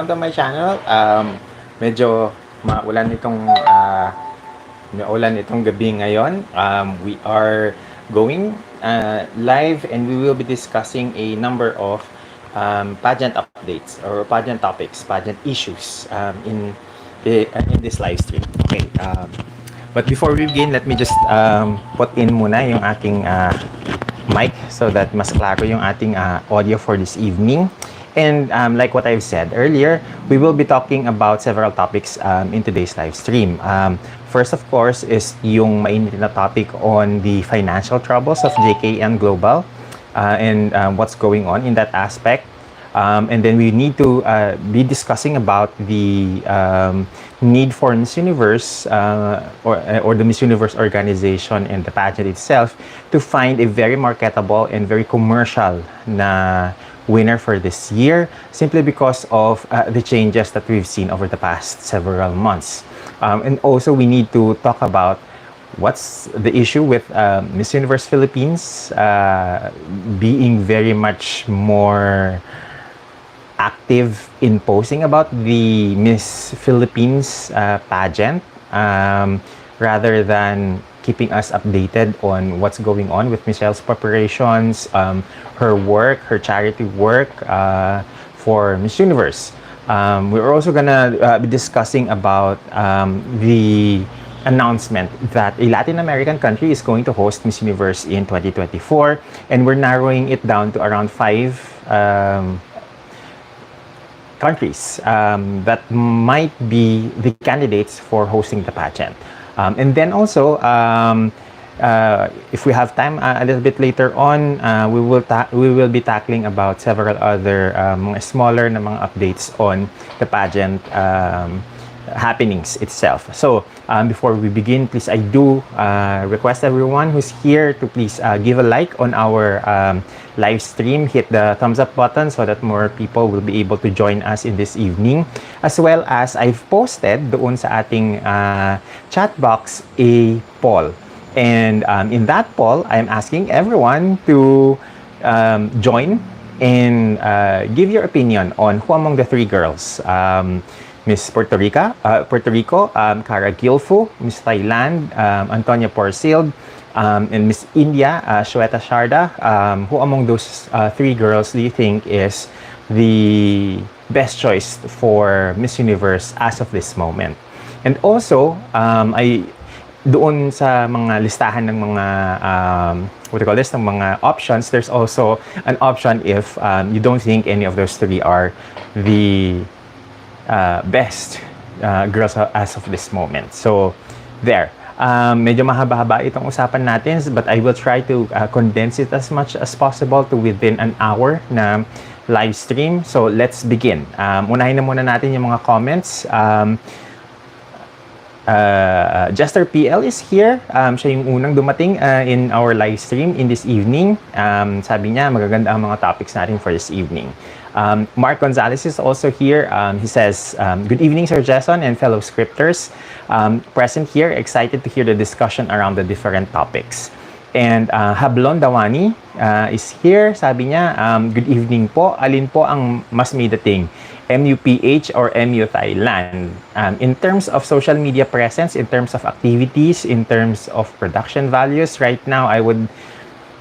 To my channel. Medyo maulan itong gabi ngayon. We are going live and we will be discussing a number of pageant updates or pageant topics, pageant issues in this live stream. Okay. But before we begin, let me just put in muna yung aking mic so that mas klaro yung ating audio for this evening. And like what I've said earlier, we will be talking about several topics in today's live stream. First, of course, is yung mainit na topic on the financial troubles of JKN Global and what's going on in that aspect. And then we need to be discussing about the need for Miss Universe or the Miss Universe organization and the pageant itself to find a very marketable and very commercial na winner for this year, simply because of the changes that we've seen over the past several months. And also we need to talk about what's the issue with Miss Universe Philippines being very much more active in posting about the Miss Philippines pageant rather than keeping us updated on what's going on with Michelle's preparations, her work, her charity work for Miss Universe. We're also gonna be discussing about the announcement that a Latin American country is going to host Miss Universe in 2024, and we're narrowing it down to around 5 countries that might be the candidates for hosting the pageant. And then also, if we have time a little bit later on, we will be tackling about several other mga smaller na mga updates on the pageant happenings itself. So before we begin, please, I do request everyone who's here to please give a like on our live stream, hit the thumbs up button so that more people will be able to join us in this evening, as well as I've posted doon sa ating chat box a poll, and in that poll I'm asking everyone to join and give your opinion on who among the 3 girls, Miss Puerto Rico, Cara Gilfu, Miss Thailand, Antonia Porcilde, and Miss India, Shweta Sharda, who among those 3 girls do you think is the best choice for Miss Universe as of this moment? And also, doon sa mga listahan ng mga ng mga options, there's also an option if you don't think any of those 3 are the best girls as of this moment. So there, medyo mahaba-haba itong usapan natin, but I will try to condense it as much as possible to within an hour na live stream. So let's begin. Unahin na muna natin yung mga comments. Jester PL is here. Siya yung unang dumating in our live stream in this evening. Sabi niya, magaganda ang mga topics natin for this evening. Mark Gonzalez is also here. He says, good evening, Sir Jason and fellow scripters. Present here, excited to hear the discussion around the different topics. And Hablon Dawani is here. Sabi niya, good evening po. Alin po ang mas may dating? MUPh or MU Thailand? In terms of social media presence, in terms of activities, in terms of production values, right now I would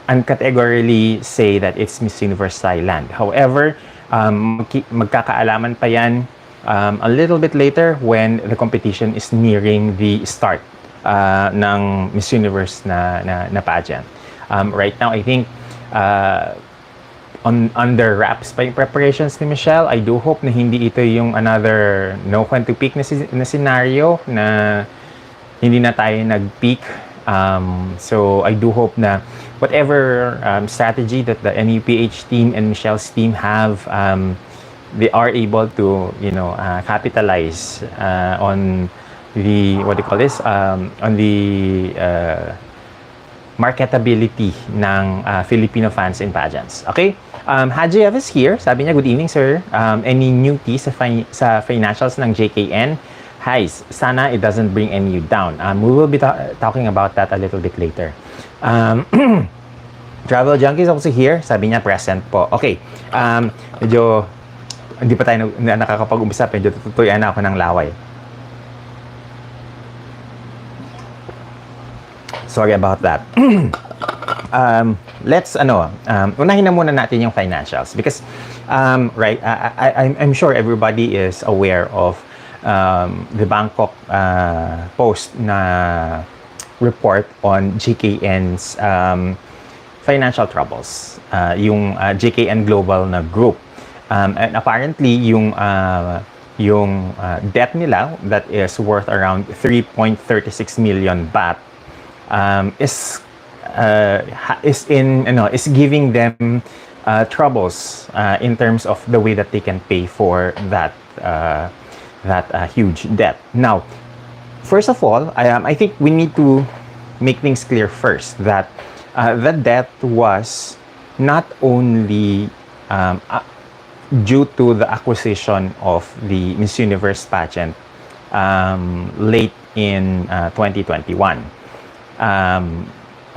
uncategorically say that it's Miss Universe Thailand. However, magkakaalaman pa yan a little bit later when the competition is nearing the start ng Miss Universe na pageant. Right now, I think under wraps pa yung preparations ni Michelle. I do hope na hindi ito yung another no when to peak na scenario na hindi na tayo nag-peak. So I do hope na whatever strategy that the MUPh team and Michelle's team have, they are able to, capitalize on the on the marketability ng Filipino fans in pageants. Okay? Haji Ev is here. Sabi niya, good evening, sir. Any new tea sa financials ng JKN? Hi, sana it doesn't bring MU down. We will be talking about that a little bit later. Travel Junkie is also here. Sabi niya, present po. Okay. Medyo hindi pa tayo nakakapag-umpisa, medyo tututuyan na ako ng laway. Sorry about that. Let's unahin na muna natin yung financials because right, I'm sure everybody is aware of the Bangkok Post na report on JKN's financial troubles, yung JKN Global na group, and apparently yung debt nila that is worth around 3.36 million baht is giving them troubles in terms of the way that they can pay for that huge debt. Now, first of all, I think we need to make things clear first that the debt was not only due to the acquisition of the Miss Universe pageant late in 2021.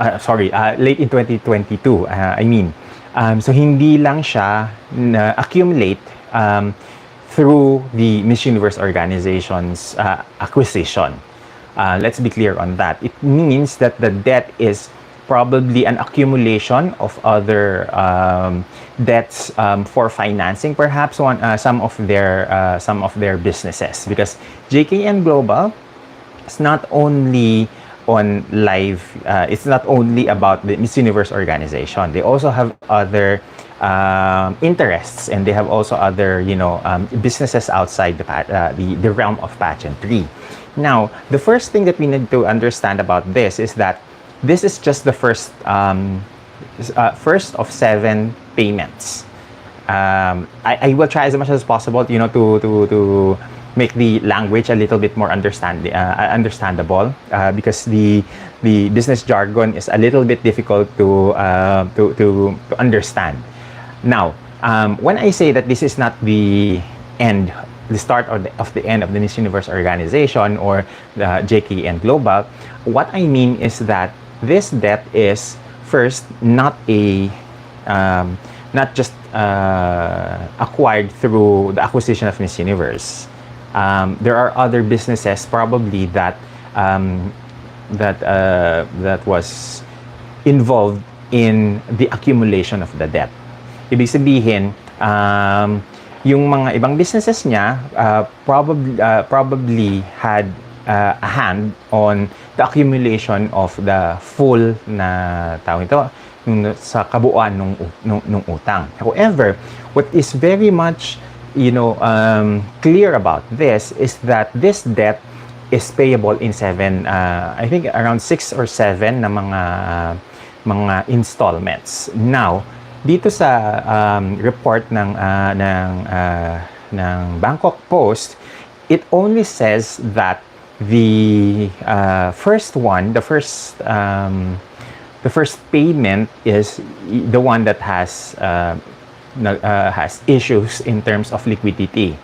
Late in 2022, so hindi lang siya na-accumulate through the Miss Universe organization's acquisition. Let's be clear on that. It means that the debt is probably an accumulation of other debts for financing, perhaps some of their businesses. Because JKN Global is not only on live, it's not only about the Miss Universe organization. They also have other interests, and they have also other businesses outside the realm of pageantry. Now, the first thing that we need to understand about this is that this is just the first of 7 payments. I will try as much as possible, to make the language a little bit more understandable, because the business jargon is a little bit difficult to understand. Now, when I say that this is not the start of the end of the Miss Universe organization or the JKN Global, what I mean is that this debt is first not just acquired through the acquisition of Miss Universe. There are other businesses probably that was involved in the accumulation of the debt. Ibig sabihin, yung mga ibang businesses niya probably had a hand on the accumulation of the full na tawag ito sa kabuuan nung utang. However, what is very much clear about this is that this debt is payable in 7, I think around 6 or 7 na mga installments. Now, dito sa report ng Bangkok Post, it only says that the first payment is the one that has issues in terms of liquidity.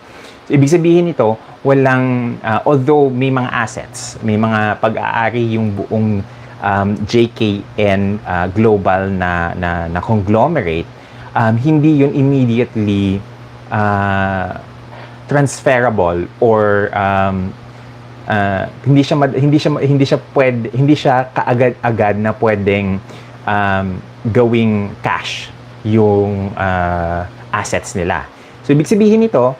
So, ibig sabihin nito, although may mga assets, may mga pag-aari yung buong JKN Global na conglomerate, hindi yun immediately transferable or hindi siya kaagad-agad na pwedeng gawing cash yung assets nila. So ibig sabihin nito,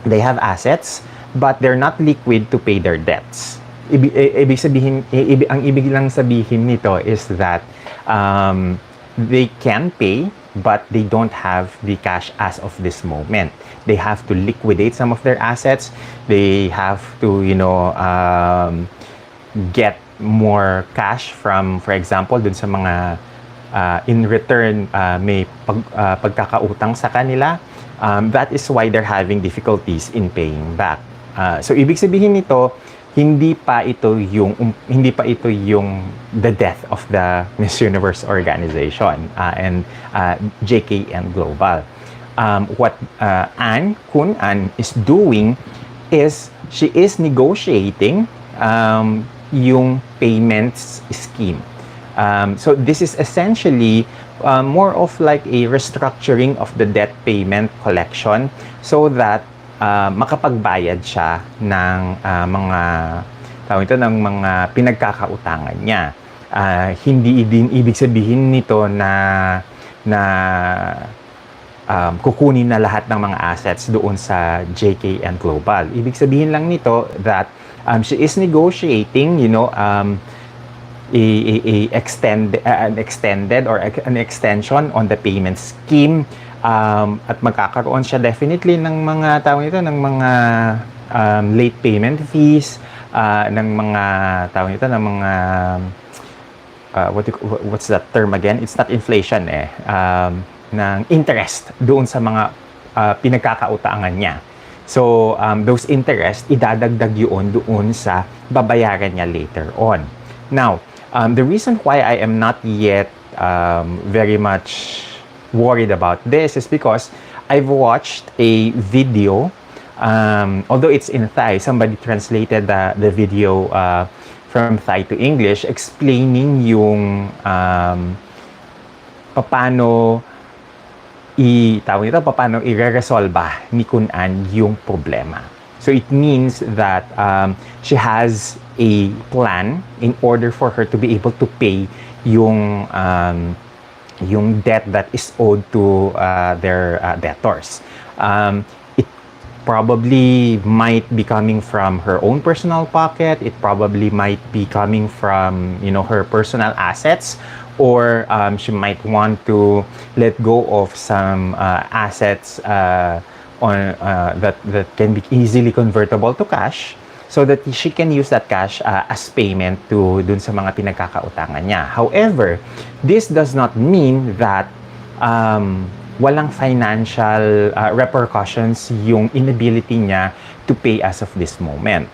they have assets but they're not liquid to pay their debts. Ang ibig lang sabihin nito is that they can pay but they don't have the cash as of this moment. They have to liquidate some of their assets. They have to, get more cash from, for example, dun sa mga in return may pagkakautang sa kanila. That is why they're having difficulties in paying back. So ibig sabihin nito, hindi pa ito yung the death of the Miss Universe organization and JKN Global. What Kun An is doing is she is negotiating yung payments scheme. So this is essentially more of like a restructuring of the debt payment collection so that makapagbayad siya ng mga tawag ito ng mga pinagkakautangan niya. Hindi din ibig sabihin nito na kukunin na lahat ng mga assets doon sa JKN Global. Ibig sabihin lang nito that she is negotiating, an extended or an extension on the payment scheme, at magkakaroon siya definitely ng mga tawag nito ng mga late payment fees, ng mga tawag nito ng mga what's that term again? It's not inflation ng interest doon sa mga pinagkakautangan niya. So, those interest, idadagdag yun doon sa babayaran niya later on. Now, the reason why I am not yet very much worried about this is because I've watched a video, although it's in Thai, somebody translated the video from Thai to English, explaining yung paano i-resolba ni Kun An yung problema. So it means that she has a plan in order for her to be able to pay yung debt that is owed to their debtors. It probably might be coming from her own personal pocket. It probably might be coming from her personal assets, or she might want to let go of some assets that can be easily convertible to cash, so that she can use that cash as payment to dun sa mga pinagkakautangan niya. However, this does not mean that walang financial repercussions yung inability niya to pay as of this moment.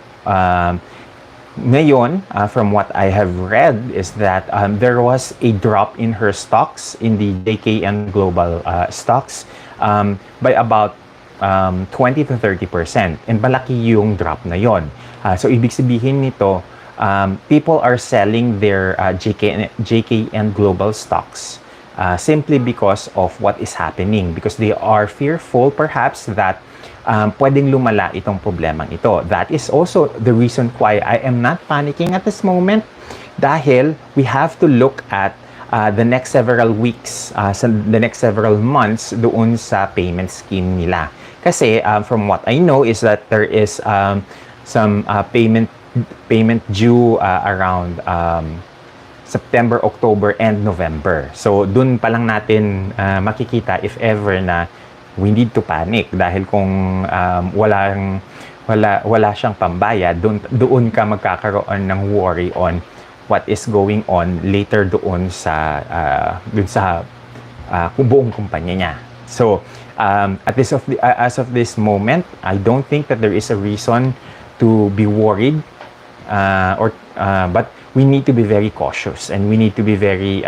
Ngayon, from what I have read, is that there was a drop in her stocks, in the JKN Global stocks, by about 20 to 30%. And malaki yung drop na yon. So, ibig sabihin nito, people are selling their JKN Global stocks simply because of what is happening. Because they are fearful, perhaps, that pwedeng lumala itong problemang ito. That is also the reason why I am not panicking at this moment, dahil we have to look at the next several weeks, the next several months doon sa payment scheme nila. Kasi from what I know is that there is some payment due around September, October, and November. So dun pa lang natin makikita if ever na we need to panic, dahil kung wala siyang pambayad, doon ka magkakaroon ng worry on what is going on later doon sa buong kumpanya niya. So as of this moment, I don't think that there is a reason to be worried, but we need to be very cautious, and we need to be very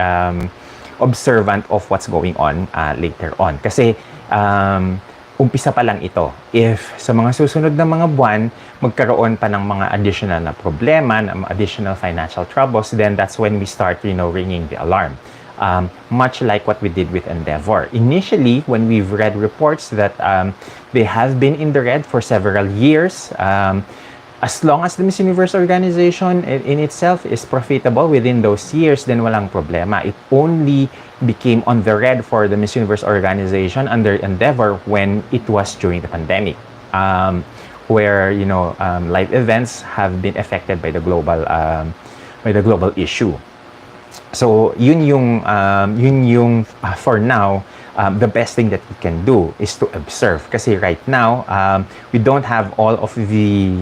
observant of what's going on later on. Kasi umpisa pa lang ito. If sa mga susunod na mga buwan, magkaroon pa ng mga additional na problema, additional financial troubles, then that's when we start, ringing the alarm. Much like what we did with Endeavor. Initially, when we've read reports that they have been in the red for several years, as long as the Miss Universe organization in itself is profitable within those years, then walang problema. It only became on the red for the Miss Universe organization under Endeavor when it was during the pandemic, where live events have been affected by the global issue. So yun yung for now, the best thing that we can do is to observe. Kasi right now, we don't have all of the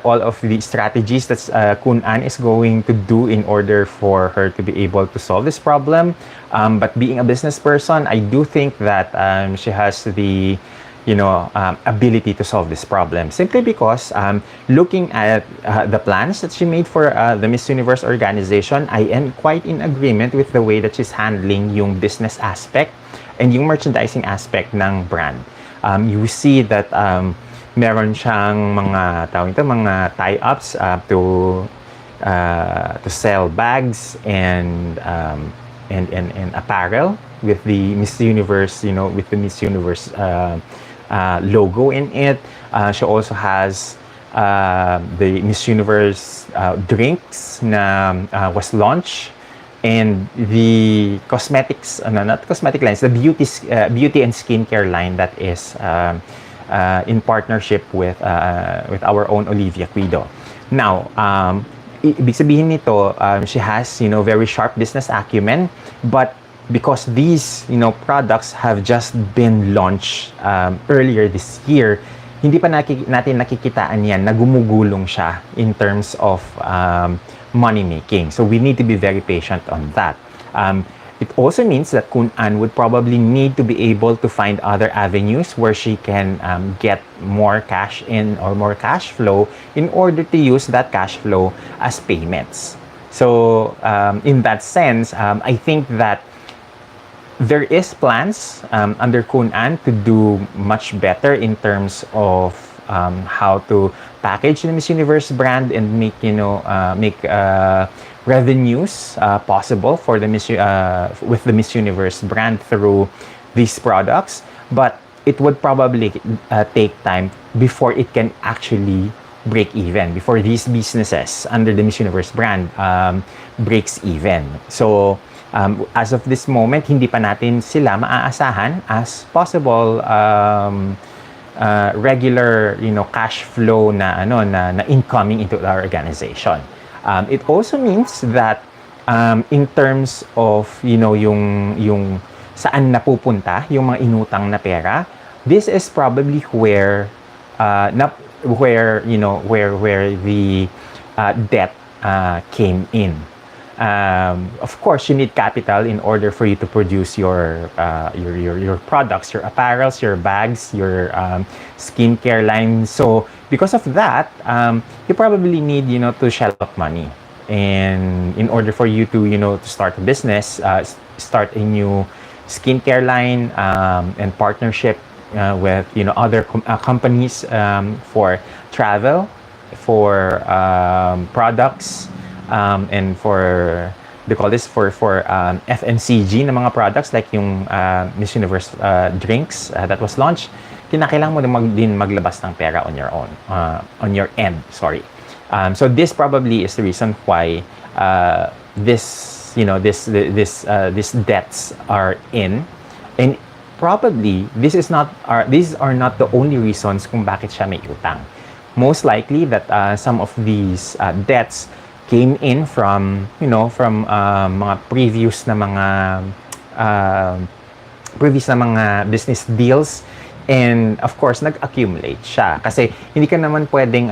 all of the strategies that Kun An is going to do in order for her to be able to solve this problem. But being a business person, I do think that she has the ability to solve this problem, simply because looking at the plans that she made for the Miss Universe organization, I am quite in agreement with the way that she's handling yung business aspect and yung merchandising aspect ng brand. You see that meron siyang mga tie-ups to sell bags and and apparel with the Miss Universe, with the Miss Universe logo in it. She also has the Miss Universe drinks na was launched, and the cosmetics, not cosmetic lines, the beauty and skincare line that is in partnership with our own Olivia Quido. Now, ibig sabihin nito, she has, very sharp business acumen, but because these, products have just been launched earlier this year, hindi pa natin nakikitaan yan na gumugulong siya in terms of money making. So we need to be very patient on that. It also means that Kun An would probably need to be able to find other avenues where she can get more cash in or more cash flow in order to use that cash flow as payments. So in that sense, I think that there is plans under Kun An to do much better in terms of how to package the Miss Universe brand and make revenues possible for the with the Miss Universe brand through these products, but it would probably take time before it can actually break even, before these businesses under the Miss Universe brand breaks even. So as of this moment, hindi pa natin sila maaasahan as possible regular, cash flow na incoming into our organization. It also means that in terms of, yung saan napupunta yung mga inutang na pera, this is probably where the debt came in. Of course, you need capital in order for you to produce your products, your apparels, your bags, your skincare line. So because of that, you probably need, to shell out money, and in order for you to, to start a business, start a new skincare line, and partnership with, other companies for travel, for products. And for they call this for FMCG na mga products like yung Miss Universe drinks that was launched, kinakailangan mo din maglabas ng pera on your own, on your end, sorry. So this probably is the reason why this debts are in, and probably these are not the only reasons kung bakit siya may utang. Most likely that some of these debts came in from mga previous na mga business deals, and of course nag-accumulate siya kasi hindi ka naman pwedeng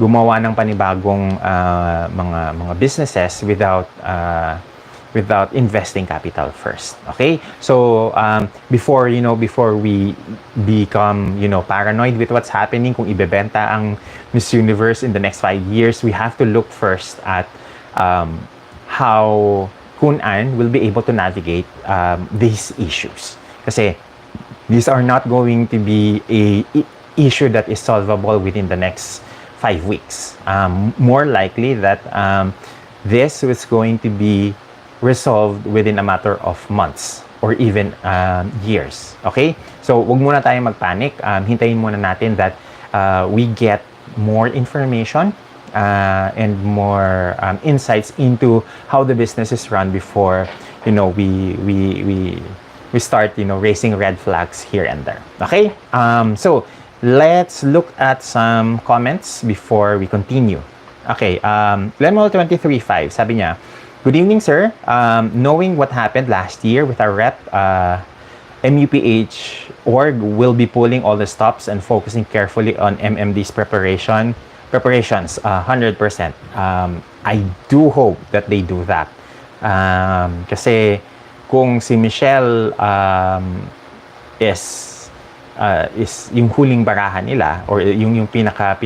gumawa ng panibagong mga businesses without investing capital first. Okay? So before we become paranoid with what's happening, kung ibebenta ang Miss Universe in the next 5 years, we have to look first at how Kun An will be able to navigate these issues. Kasi these are not going to be a issue that is solvable within the next 5 weeks. More likely that this is going to be resolved within a matter of months or even years. Okay? So, wag muna tayong magpanic. Hintayin muna natin that we get more information and more insights into how the business is run before, we start, raising red flags here and there. Okay? So, let's look at some comments before we continue. Okay, Lemol235, sabi niya, "Good evening, sir. Knowing what happened last year with our rep, MUPh org will be pulling all the stops and focusing carefully on MMD's preparations, 100%. I do hope that they do that. Kasi kung si Michelle is yung huling barahan nila, or yung pinaka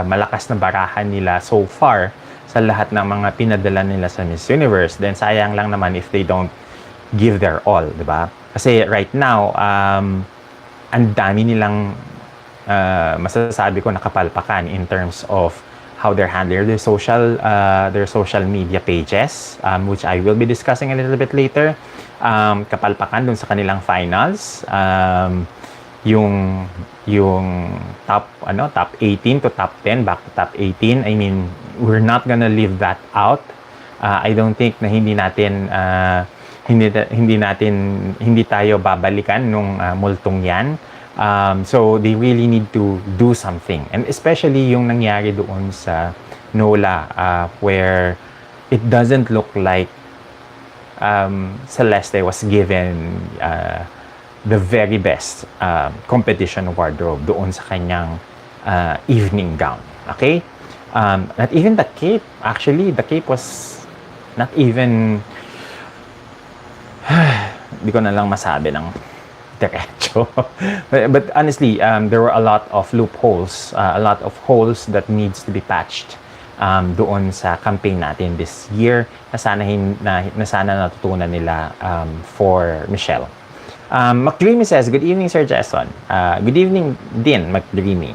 malakas na barahan nila so far sa lahat ng mga pinadala nila sa Miss Universe, then sayang lang naman if they don't give their all, di ba? Kasi right now, ang dami nilang masasabi ko nakapalpakan in terms of how they're handling their social media pages, which I will be discussing a little bit later. Kapalpakan dun sa kanilang finals, yung top 18 to top 10, back to top 18. I mean, we're not gonna leave that out. I don't think na hindi tayo babalikan nung multong yan. So they really need to do something, and especially yung nangyari doon sa NOLA, where it doesn't look like Celeste was given the very best competition wardrobe doon sa kanyang evening gown. Okay? Not even the cape. Actually, the cape was not even hindi ko na lang masabi ng diretso. But honestly, there were a lot of loopholes, a lot of holes that needs to be patched doon sa campaign natin this year na sana natutunan nila for Michelle. McDreamy says, good evening, Sir Jason. Good evening din, McDreamy.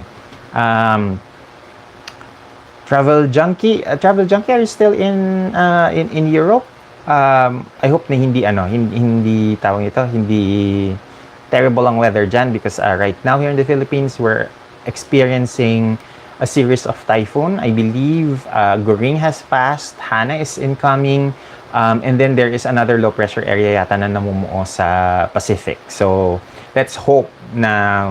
Travel Junkie, are you still in Europe? I hope na hindi tawag ito, hindi terrible ang weather dyan, because right now here in the Philippines, we're experiencing a series of typhoon. I believe Goring has passed, Hana is incoming, and then there is another low pressure area yata na namumuo sa Pacific. So let's hope na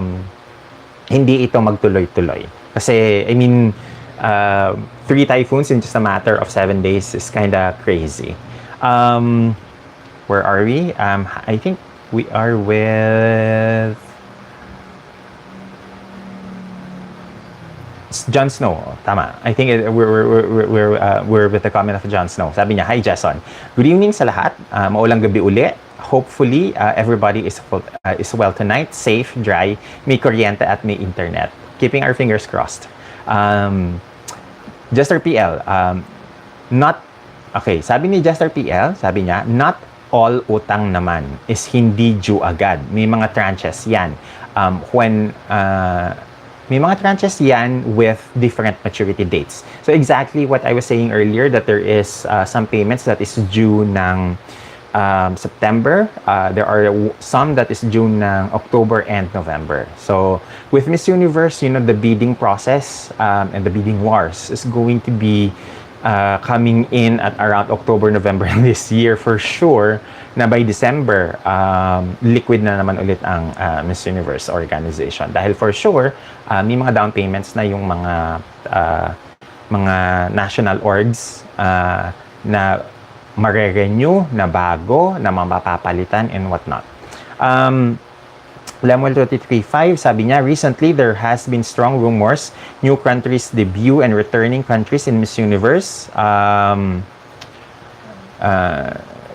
hindi ito magtuloy-tuloy. Kasi, I mean, 3 typhoons in just a matter of 7 days is kinda crazy. Where are we? I think we are with Jon Snow. Tama. I think we're with the comment of Jon Snow. Sabi niya, hi Jason. Good evening sa lahat. Maulang gabi uli. Hopefully, everybody is well tonight. Safe, dry, may kuryente at may internet. Keeping our fingers crossed. Jester PL, okay, sabi ni Jester PL, sabi niya, not all utang naman is hindi due agad. May mga tranches yan. May mga tranches yan with different maturity dates. So exactly what I was saying earlier, that there is some payments that is due ng September. There are some that is due ng October and November. So with Miss Universe, the bidding process and the bidding wars is going to be coming in at around October, November this year for sure, na by December, liquid na naman ulit ang Miss Universe organization. Dahil for sure, may mga down payments na yung mga national orgs na mare-renew, na bago, na mapapalitan and whatnot. Lemuel 23.5, sabi niya, recently there has been strong rumors, new countries debut and returning countries in Miss Universe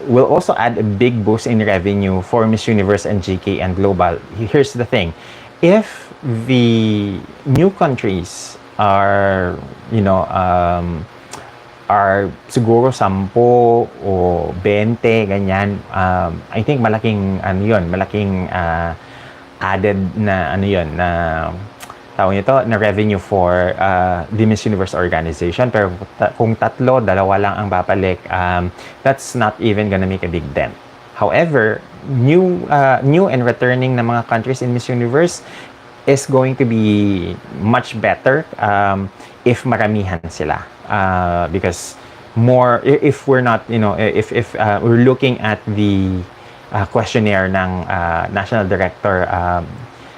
will also add a big boost in revenue for Miss Universe and JKN Global. Here's the thing, if the new countries are, are siguro 10 o 20, ganyan, I think malaking, malaking added na na tawag nito na revenue for the Miss Universe organization. Pero kung 3, 2 lang ang babalik, that's not even gonna make a big dent. However, new and returning na mga countries in Miss Universe is going to be much better if maramihan sila, because more, if we're not, if we're looking at the questionnaire ng National Director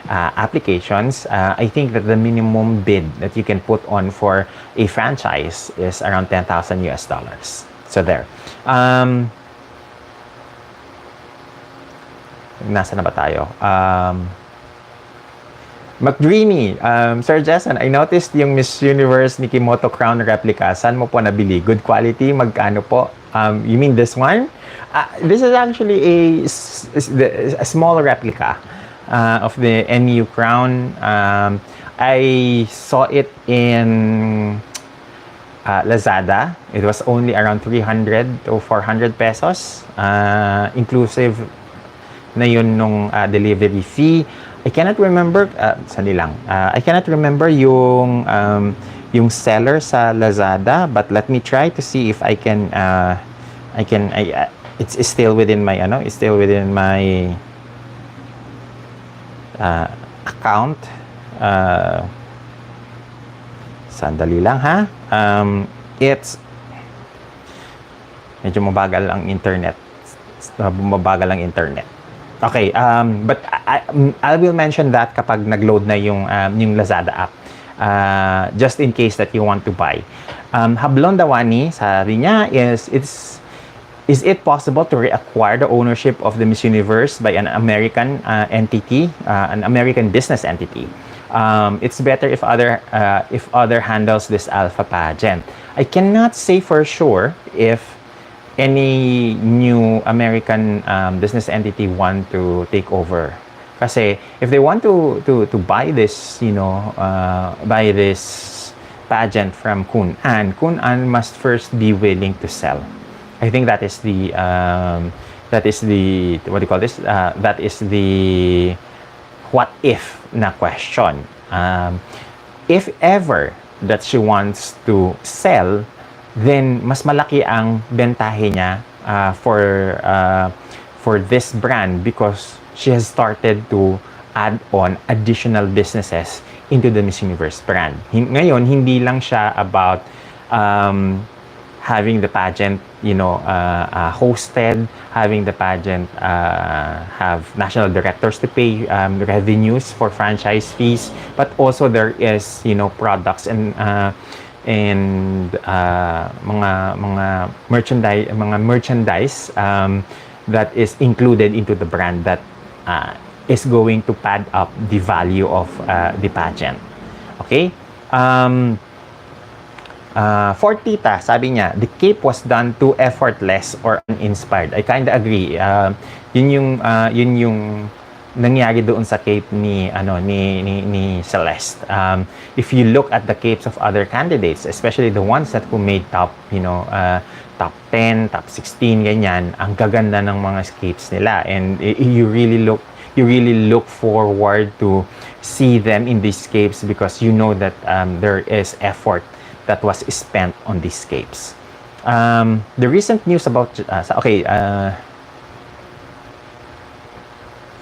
applications, I think that the minimum bid that you can put on for a franchise is around $10,000 US. So there. Nasa na ba tayo? McDreamy, Sir Jason, I noticed yung Miss Universe Mikimoto Crown replica. Saan mo po nabili? Good quality? Magkano po? You mean this one? This is actually a small replica of the MU crown. I saw it in Lazada. It was only around 300 to 400 pesos, inclusive na yun nung delivery fee. I cannot remember, I cannot remember yung yung seller sa Lazada, but let me try to see if I can it's still within my account. Sandali lang ha. It's medyo mabagal ang internet. Okay, but I will mention that kapag nag-load na yung Lazada app. Just in case that you want to buy. Hablon Dawani, sabi niya, is it possible to reacquire the ownership of the Miss Universe by an American entity, an American business entity? It's better if other handles this alpha pageant. I cannot say for sure if any new American business entity want to take over. Kasi if they want to buy this, buy this pageant from Kun An must first be willing to sell. I think that is the what do you call this? That is the what if na question. If ever that she wants to sell, then mas malaki ang bentahe niya for this brand because she has started to add on additional businesses into the Miss Universe brand. Ngayon, hindi lang siya about having the pageant, hosted, having the pageant have national directors to pay revenues for franchise fees, but also there is, products and mga merchandise that is included into the brand that is going to pad up the value of the pageant. Okay? For Tita, sabi niya, the cape was done too effortless or uninspired. I kind of agree. Yun yung nangyari doon sa cape ni Celeste. If you look at the capes of other candidates, especially the ones that who made top 10, top 16, ganyan, ang gaganda ng mga capes nila, and you really look forward to see them in these capes because you know that there is effort that was spent on these capes. The recent news about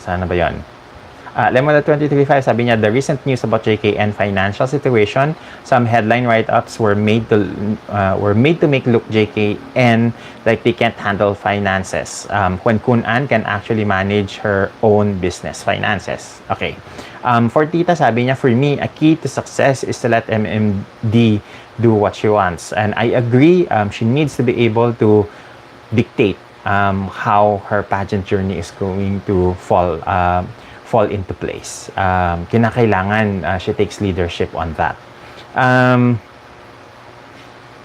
sana ba yun? Lemon 235, sabi niya, the recent news about JKN financial situation, some headline write-ups were made to make look JKN like they can't handle finances. When Kun An can actually manage her own business finances. Okay. For Tita, sabi niya, for me, a key to success is to let MMD do what she wants. And I agree, she needs to be able to dictate how her pageant journey is going to fall into place. Kinakailangan she takes leadership on that.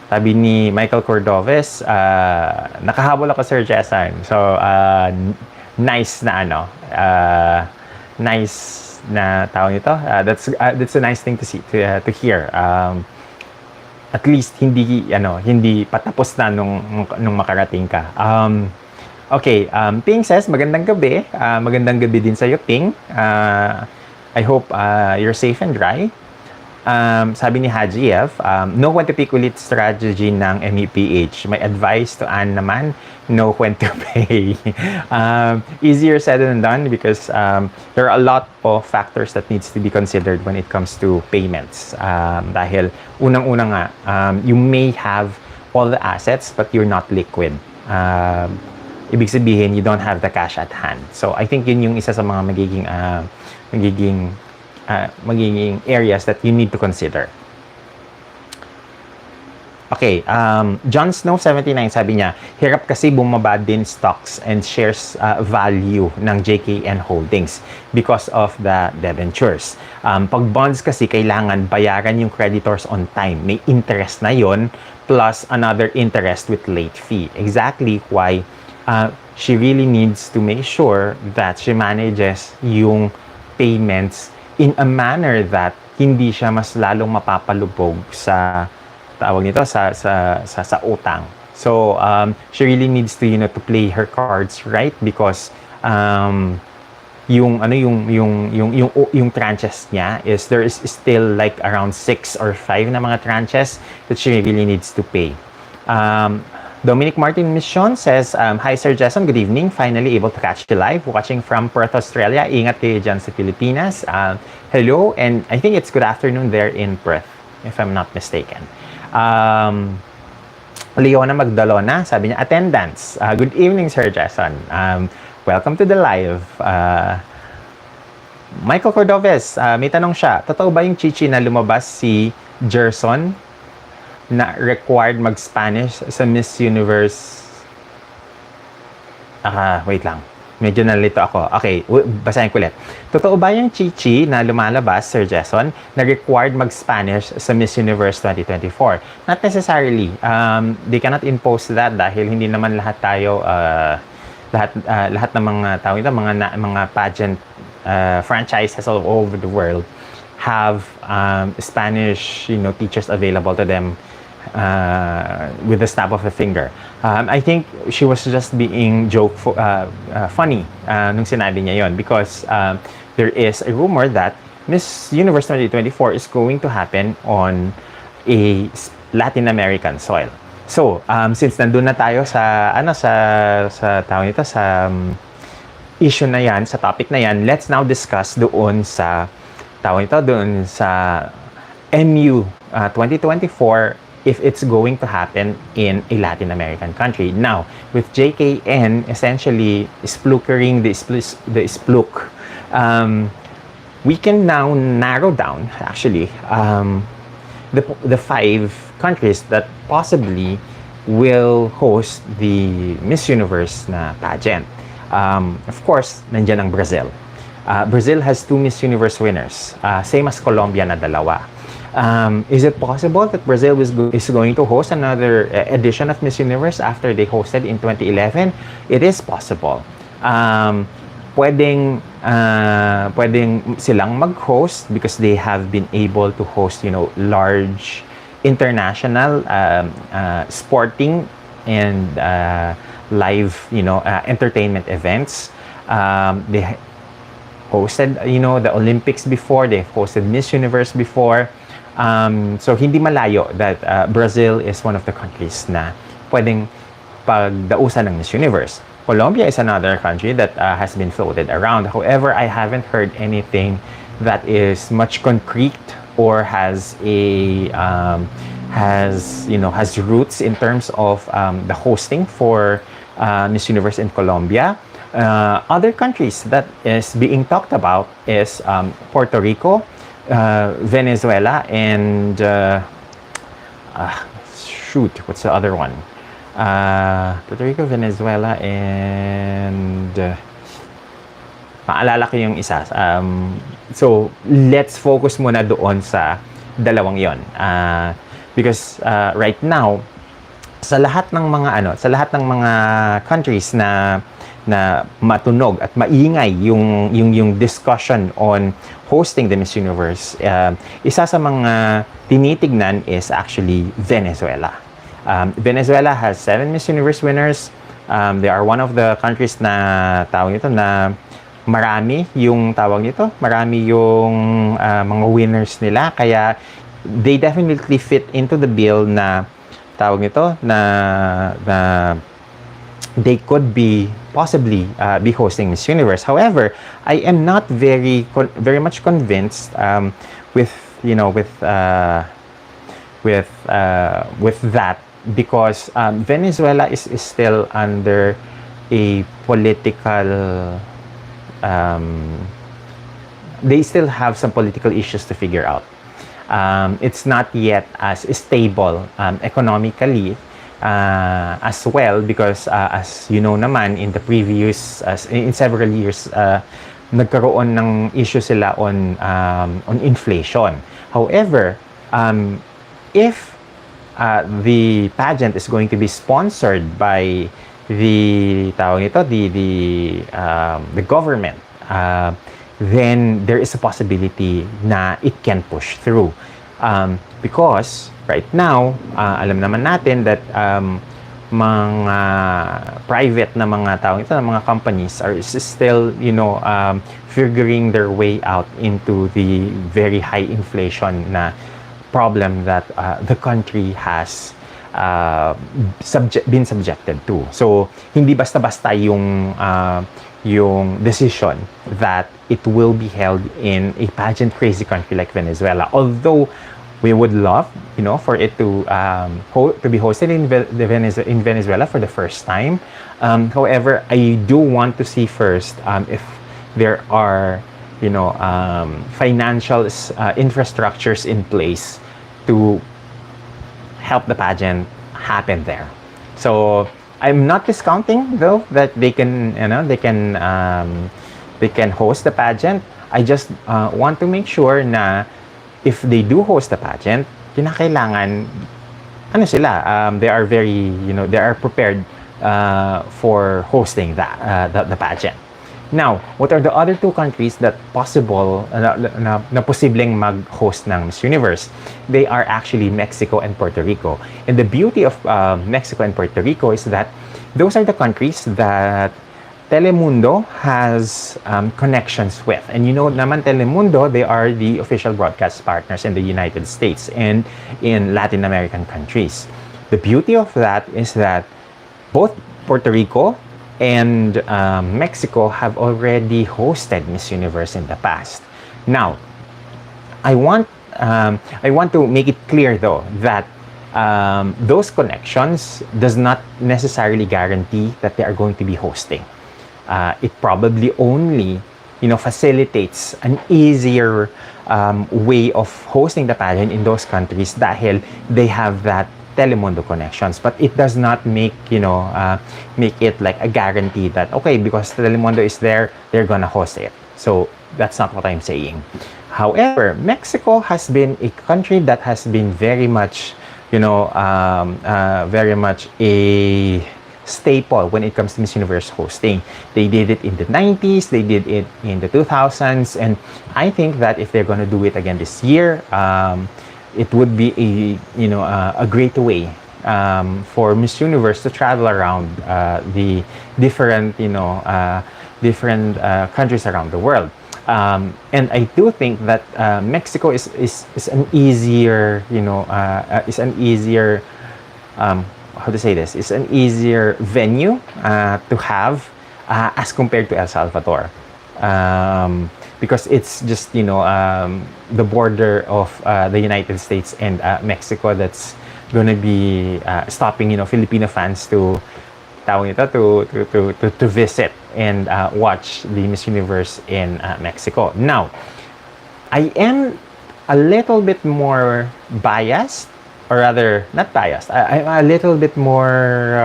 Sabi ni Michael Cordoves, nakahabol ako, Sir Jessan. So, nice na tawag nito. That's a nice thing to see, to hear. At least hindi patapos na nung makarating ka. Okay, Ping says, magandang gabi. Magandang gabi din sa'yo, Ping. I hope you're safe and dry. Sabi ni Haji F, know when to pick ulit strategy ng MUPh. My advice to Anne naman, know when to pay. Easier said than done because there are a lot of factors that needs to be considered when it comes to payments. Dahil unang-una nga, you may have all the assets but you're not liquid. Ibig sabihin, you don't have the cash at hand. So, I think yun yung isa sa mga magiging areas that you need to consider. Okay, John Snow 79, sabi niya, hirap kasi bumaba din stocks and shares value ng JKN Holdings because of the debentures. Pag bonds kasi, kailangan bayaran yung creditors on time. May interest na yon plus another interest with late fee. Exactly why she really needs to make sure that she manages yung payments in a manner that hindi siya mas lalong mapapalubog sa tawag nito sa utang. So she really needs to to play her cards right because yung ano yung tranches niya is there is still like around 6 or 5 na mga tranches that she really needs to pay. Dominic Martin Mission says, hi Sir Jason, good evening. Finally able to catch you live. Watching from Perth, Australia. Ingat kayo dyan sa Pilipinas. Hello, and I think it's good afternoon there in Perth, if I'm not mistaken. Leona Magdalona, sabi niya, attendance. Good evening, Sir Jason. Welcome to the live. Michael Cordoves, may tanong siya. Totoo ba yung chichi na lumabas si Gerson na required mag-Spanish sa Miss Universe? Wait lang. Medyo nalito ako. Okay, basahin ko ulit. Totoo ba yung chichi na lumalabas, Sir Jason, na required mag-Spanish sa Miss Universe 2024? Not necessarily. They cannot impose that dahil hindi naman lahat tayo, lahat ng mga tao ito, mga pageant franchises all over the world have Spanish, teachers available to them with the snap of a finger. I think she was just being funny nung sinabi niya yon because there is a rumor that Miss Universe 2024 is going to happen on a Latin American soil. So, since nandun na tayo sa tawag nito, sa issue na yan, sa topic na yan, let's now discuss doon sa MU 2024 if it's going to happen in a Latin American country. Now, with JKN essentially splookering the splook, we can now narrow down actually the 5 countries that possibly will host the Miss Universe na pageant. Of course, nandiyan ang Brazil. Brazil has 2 Miss Universe winners, same as Colombia na 2. Is it possible that Brazil is going to host another edition of Miss Universe after they hosted in 2011? It is possible. Pwedeng silang mag-host because they have been able to host, large international sporting and live, entertainment events. They hosted, the Olympics before. They've hosted Miss Universe before. So hindi malayo that Brazil is one of the countries na pwedeng pagdausan ng Miss Universe. Colombia is another country that has been floated around. However, I haven't heard anything that is much concrete or has roots in terms of the hosting for Miss Universe in Colombia. Other countries that is being talked about is Puerto Rico, Venezuela, and what's the other one? Puerto Rico, Venezuela, and maalala ko yung isa. So let's focus muna doon sa dalawang yon, because right now sa lahat ng mga countries na matunog at maingay yung discussion on hosting the Miss Universe, isa sa mga tinitignan is actually Venezuela. Venezuela has 7 Miss Universe winners. They are one of the countries na marami yung mga winners nila, kaya they definitely fit into the bill na they could possibly be hosting Miss Universe. However, I am not very much convinced with that, because Venezuela is still under a political they still have some political issues to figure out. It's not yet as stable economically as well, because as you know naman, in the previous in several years nagkaroon ng issue sila on inflation. However, if the pageant is going to be sponsored by the government, then there is a possibility na it can push through, because right now alam naman natin that mga private na mga mga companies are still figuring their way out into the very high inflation na problem that the country has been subjected to. So, hindi basta-basta yung decision that it will be held in a pageant crazy country like Venezuela. Although we would love, for it to be hosted in Venezuela for the first time. However, I do want to see first if there are, financial infrastructures in place to help the pageant happen there. So I'm not discounting though that they can host the pageant. I just want to make sure na if they do host the pageant, kinakailangan they are very they are prepared for hosting the pageant. Now, what are the other two countries that possible na posibleng mag-host ng Miss Universe? They are actually Mexico and Puerto Rico. And the beauty of Mexico and Puerto Rico is that those are the countries that Telemundo has connections with. And naman Telemundo, they are the official broadcast partners in the United States and in Latin American countries. The beauty of that is that both Puerto Rico and Mexico have already hosted Miss Universe in the past. Now, I want to make it clear though that those connections does not necessarily guarantee that they are going to be hosting. It probably only facilitates an easier way of hosting the pageant in those countries dahil they have that Telemundo connections, but it does not make it like a guarantee that okay, because Telemundo is there, they're gonna host it. So that's not what I'm saying. However, Mexico has been a country that has been very much very much a staple when it comes to Miss Universe hosting. They did it in the 90s, they did it in the 2000s, and I think that if they're gonna do it again this year, it would be a great way for Miss Universe to travel around the different countries around the world. And I do think that Mexico is an easier how to say this? It's an easier venue to have as compared to El Salvador. Because it's just the border of the United States and Mexico that's gonna be stopping Filipino fans to visit and watch the Miss Universe in Mexico. Now, I am a little bit more biased, or rather not biased. I'm a little bit more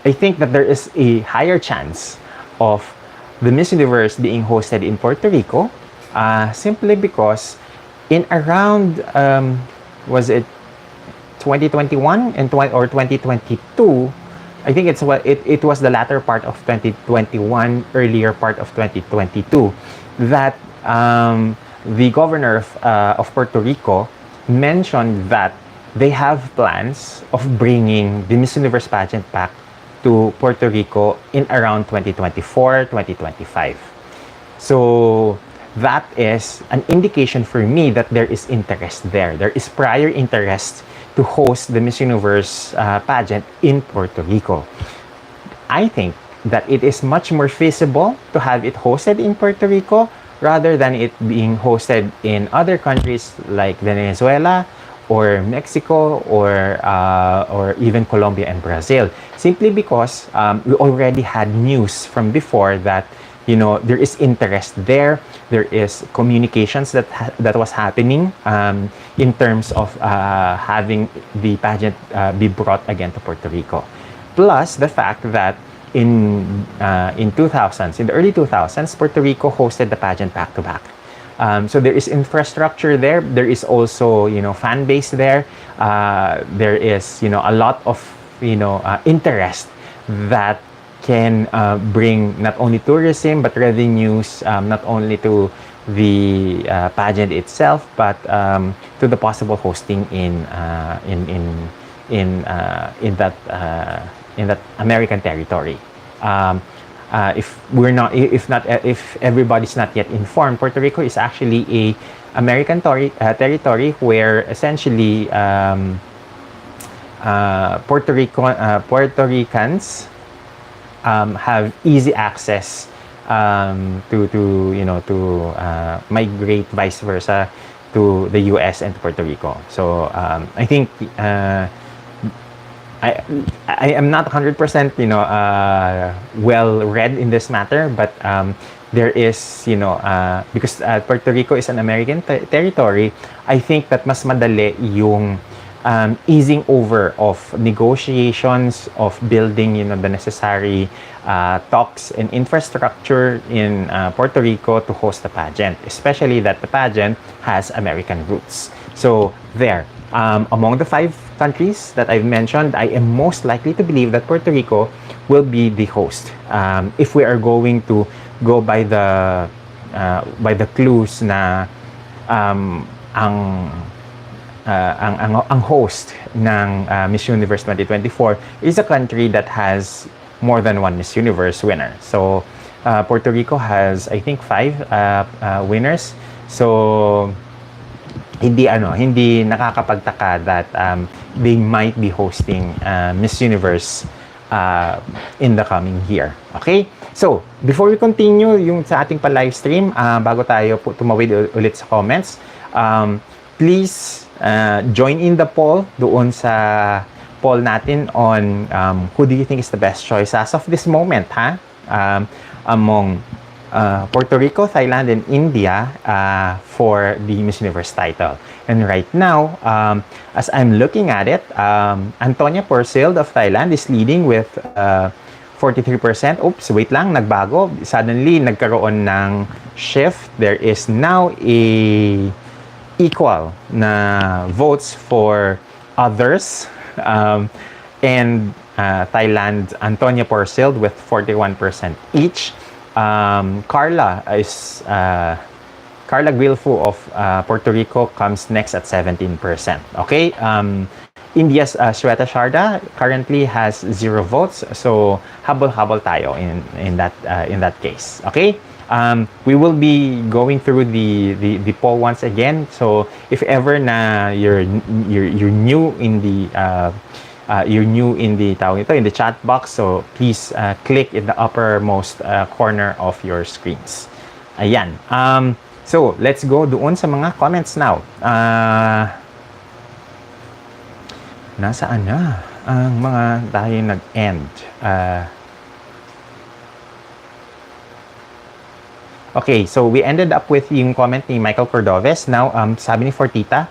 I think that there is a higher chance of the Miss Universe being hosted in Puerto Rico, simply because in around was it 2021 or 2022? I think it was the latter part of 2021, earlier part of 2022, that the governor of Puerto Rico mentioned that they have plans of bringing the Miss Universe pageant back to Puerto Rico in around 2024, 2025. So that is an indication for me that there is interest there. There is prior interest to host the Miss Universe pageant in Puerto Rico. I think that it is much more feasible to have it hosted in Puerto Rico rather than it being hosted in other countries like Venezuela or Mexico or even Colombia and Brazil, simply because we already had news from before that there is interest there. There is communications that was happening in terms of having the pageant be brought again to Puerto Rico. Plus the fact that in the early 2000s, Puerto Rico hosted the pageant back to back. So there is infrastructure there. There is also fan base there. There is a lot of interest that can bring not only tourism but revenues, not only to the pageant itself, but to the possible hosting in that American territory. if everybody's not yet informed, Puerto Rico is actually a American territory where essentially Puerto Ricans have easy access to migrate vice versa to the US and to Puerto Rico. So I think I am not 100% well read in this matter, but there is because Puerto Rico is an American territory, I think that mas madali yung easing over of negotiations of building the necessary talks and infrastructure in Puerto Rico to host the pageant, especially that the pageant has American roots. So there, among the 5 countries that I've mentioned, I am most likely to believe that Puerto Rico will be the host. If we are going to go by the clues na ang host ng Miss Universe 2024 is a country that has more than one Miss Universe winner. So Puerto Rico has, I think, 5 winners. So hindi nakakapagtaka that they might be hosting Miss Universe in the coming year. Okay? So, before we continue yung sa ating pa-live stream, bago tayo tumawid ulit sa comments, please join in the poll doon sa poll natin on who do you think is the best choice as of this moment, among Puerto Rico, Thailand, and India for the Miss Universe title. And right now, as I'm looking at it, Antonia Porcel of Thailand is leading with 43%. Oops, wait lang, nagbago. Suddenly, nagkaroon ng shift. There is now a equal na votes for others. And Thailand, Antonia Porcel with 41% each. Carla Guilfu of Puerto Rico comes next at 17%. Okay? India's Shweta Sharda currently has 0 votes. So, habol-habol tayo in that case. Okay? We will be going through the poll once again. So, if ever na you're new in the in the chat box, so please click in the uppermost corner of your screens. Ayan. So, let's go doon sa mga comments now. Nasaan na ang mga tayo nag-end? Okay, so we ended up with yung comment ni Michael Cordoves. Now, sabi ni Fortita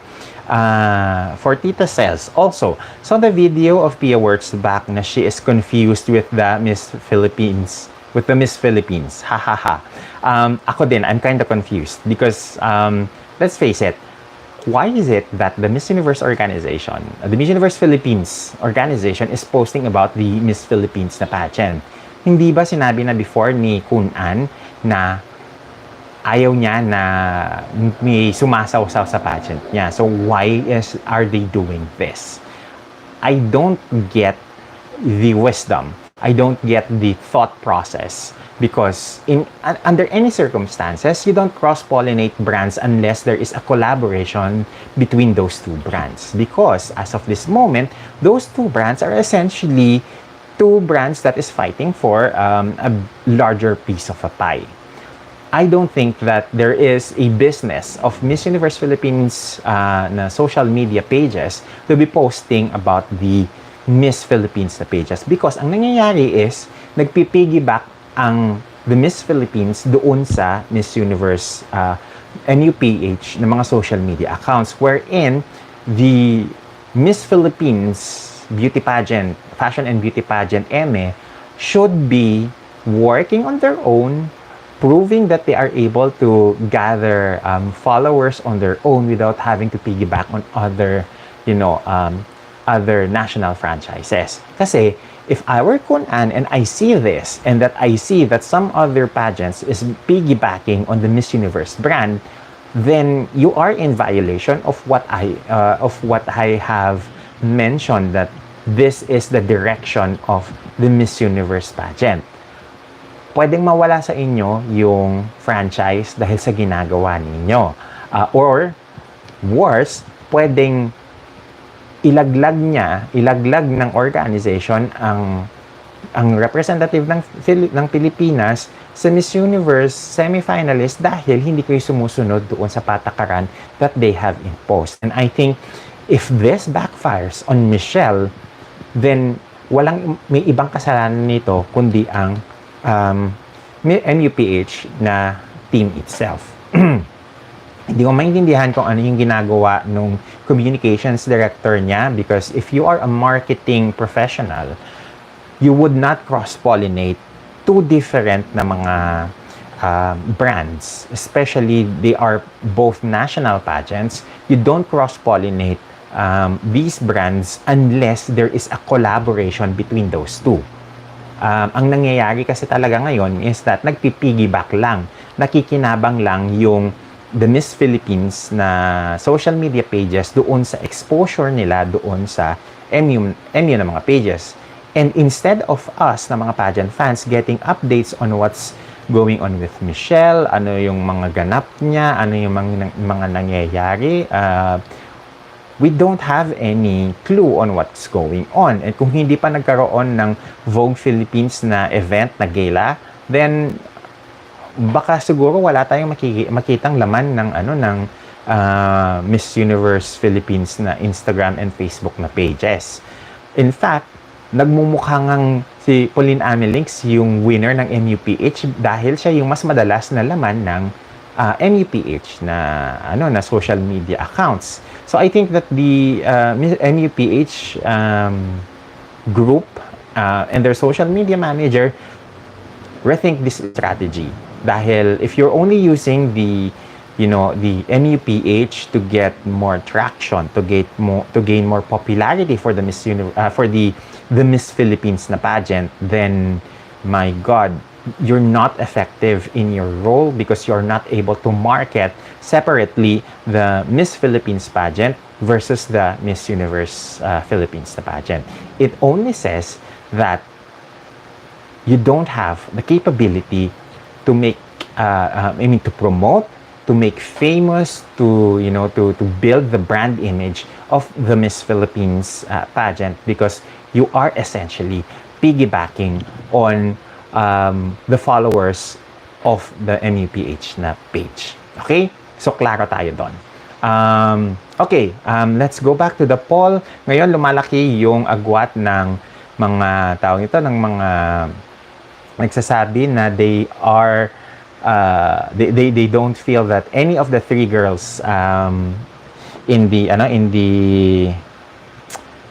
says, also, saw the video of Pia Works back na she is confused with the Miss Philippines. Ha ha ha. Ako din, I'm kind of confused because, let's face it, why is it that the Miss Universe organization, the Miss Universe Philippines organization is posting about the Miss Philippines na pageant? Hindi ba sinabi na before ni Kun An na ayaw niya na may sumasaw-saw sa pageant niya? So why are they doing this? I don't get the wisdom. I don't get the thought process. Because under any circumstances, you don't cross-pollinate brands unless there is a collaboration between those 2 brands. Because as of this moment, those 2 brands are essentially 2 brands that is fighting for a larger piece of a pie. I don't think that there is a business of Miss Universe Philippines na social media pages to be posting about the Miss Philippines na pages. Because ang nangyayari is, nagpipiggyback the Miss Philippines doon sa Miss Universe MUPh na mga social media accounts, wherein the Miss Philippines beauty pageant, fashion and beauty pageant should be working on their own, proving that they are able to gather followers on their own without having to piggyback on other national franchises. Kasi if I were Kun An and I see this, and that I see that some other pageants is piggybacking on the Miss Universe brand, then you are in violation of what I have mentioned, that this is the direction of the Miss Universe pageant. pwedeng mawala sa inyo yung franchise dahil sa ginagawa ninyo. Or worse, pwedeng ilaglag ng organization ang representative ng Pilipinas sa Miss Universe semifinalist dahil hindi kayo sumusunod doon sa patakaran that they have imposed. And I think if this backfires on Michelle, then may ibang kasalanan nito kundi ang MUPh na team itself. Hindi ko maintindihan kung ano yung ginagawa nung communications director niya, because if you are a marketing professional, you would not cross-pollinate two different na mga brands. Especially, they are both national pageants. You don't cross-pollinate these brands unless there is a collaboration between those two. Ang nangyayari kasi talaga ngayon is that nagpipiggyback lang. Nakikinabang lang yung the Miss Philippines na social media pages doon sa exposure nila doon sa MU na mga pages. And instead of us na mga pageant fans getting updates on what's going on with Michelle, ano yung mga ganap niya, ano yung mga nangyayari, we don't have any clue on what's going on. And kung hindi pa nagkaroon ng Vogue Philippines na event, na gala, then baka siguro wala tayong makitang laman ng Miss Universe Philippines na Instagram and Facebook na pages. In fact, nagmumukha ngang si Pauline Amelinx yung winner ng MUPh dahil siya yung mas madalas na laman ng MUPh na social media accounts. So I think that the MUPh group and their social media manager rethink this strategy. Dahil if you're only using the MUPh to get more traction, to gain more popularity for the Miss Philippines na pageant, then my God, you're not effective in your role because you're not able to market separately the Miss Philippines pageant versus the Miss Universe Philippines na pageant. It only says that you don't have the capability to make to promote, to make famous, to build the brand image of the Miss Philippines pageant, because you are essentially piggybacking on the followers of the MUPh na page. Okay? So klaro tayo doon. Let's go back to the poll. Ngayon lumalaki yung agwat ng mga tao ito, ng mga nagsasabi na they don't feel that any of the three girls in the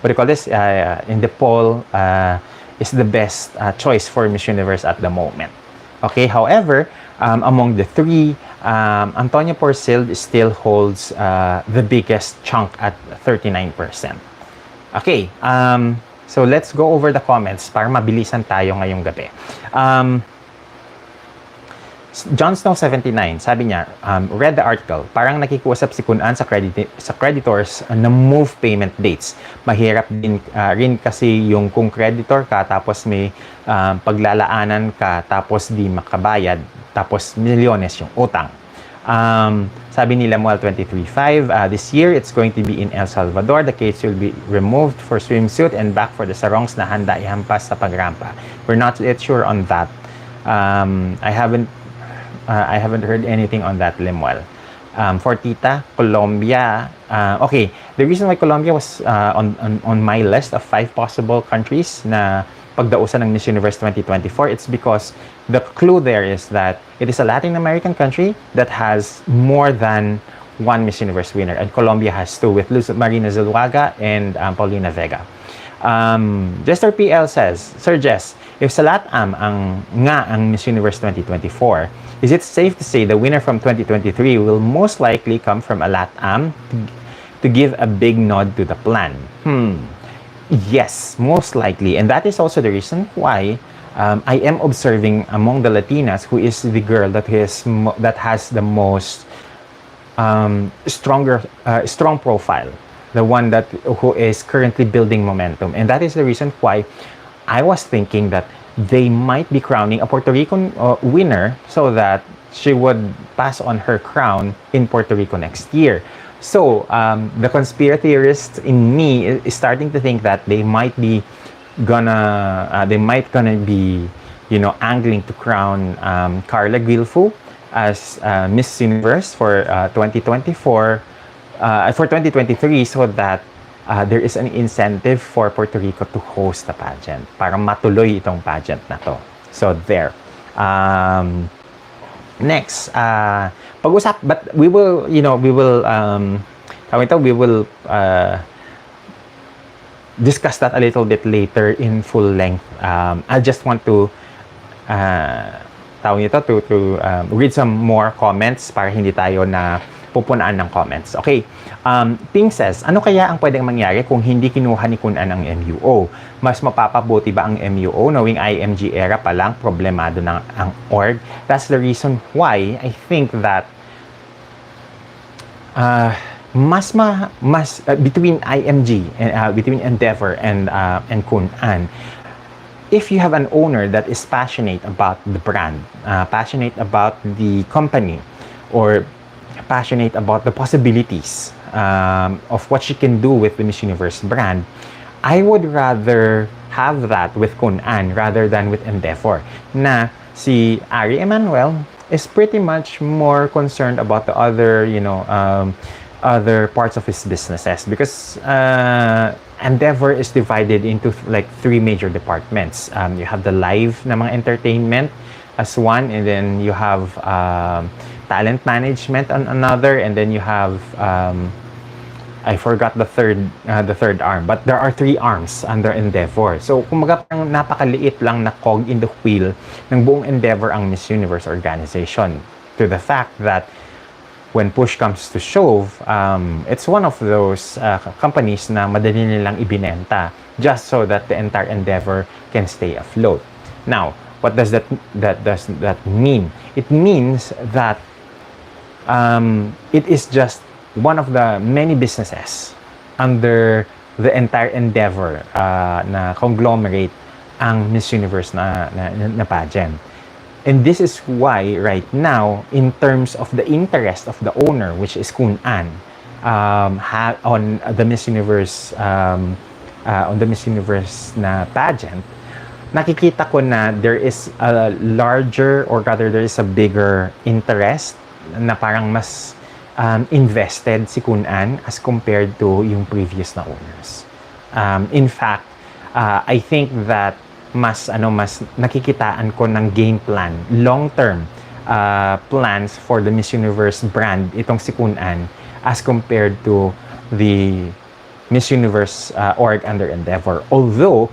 what do you call this in the poll is the best choice for Miss Universe at the moment. Okay, however, among the three, Antonia Porcel still holds the biggest chunk at 39%. Okay, so let's go over the comments para mabilisan tayo ngayong gabi. John Snow 79, sabi niya, read the article, parang nakikusap si Kunan sa creditors na move payment dates. Mahirap din rin kasi yung kung creditor ka tapos may paglalaanan ka tapos di makabayad tapos milyones yung utang. Sabi ni Lamuel 23.5, this year it's going to be in El Salvador. The case will be removed for swimsuit and back for the sarongs na handa ihampas sa pagrampa. We're not yet sure on that. I haven't heard anything on that, Lemuel. For Tita, Colombia. Okay, the reason why Colombia was on my list of 5 possible countries na pagdausan ng Miss Universe 2024, it's because the clue there is that it is a Latin American country that has more than one Miss Universe winner, and Colombia has 2 with Marina Zuluaga and Paulina Vega. Jester PL says, Sir Jess, if sa LATAM ang Miss Universe 2024, is it safe to say the winner from 2023 will most likely come from a LATAM to give a big nod to the plan? Yes, most likely. And that is also the reason why I am observing among the Latinas who is the girl that has the most strong profile, the one who is currently building momentum. And that is the reason why I was thinking that they might be crowning a Puerto Rican winner so that she would pass on her crown in Puerto Rico next year. So the conspiracy theorist in me is starting to think that they might be gonna be, angling to crown Carla Guilfo as Miss Universe for 2024, for 2023, so that there is an incentive for Puerto Rico to host the pageant para matuloy itong pageant na to. So there. Next, but we will, discuss that a little bit later in full length. I just want to read some more comments para hindi tayo na pupunaan ng comments. Okay. Ping says, ano kaya ang pwedeng mangyari kung hindi kinuha ni Kun An ang MUO? Mas mapapabuti ba ang MUO knowing IMG era pa lang problemado ng ang org? That's the reason why I think that between IMG and between Endeavor and Kun An, if you have an owner that is passionate about the brand, passionate about the company, or passionate about the possibilities of what she can do with the Miss Universe brand, I would rather have that with Kun An rather than with Endeavor. Na si Ari Emanuel is pretty much more concerned about the other, other parts of his businesses, because Endeavor is divided into like 3 major departments. You have the live na mga entertainment as one, and then you have talent management on another, and then you have I forgot the third arm, but there are 3 arms under Endeavor. So kumaga parang napakaliit lang na cog in the wheel ng buong Endeavor ang Miss Universe organization, to the fact that when push comes to shove, it's one of those companies na madali nilang ibinenta just so that the entire Endeavor can stay afloat. Now, what does that mean? It means that it is just one of the many businesses under the entire Endeavor na conglomerate ang Miss Universe na pageant. And this is why right now, in terms of the interest of the owner, which is Kun An, on the Miss Universe na pageant, nakikita ko na there is a larger, or rather there is a bigger interest na parang mas invested si Kun An as compared to yung previous na owners. In fact, I think that mas nakikitaan ko ng game plan, long-term plans for the Miss Universe brand itong si Kun An as compared to the Miss Universe org under Endeavor. Although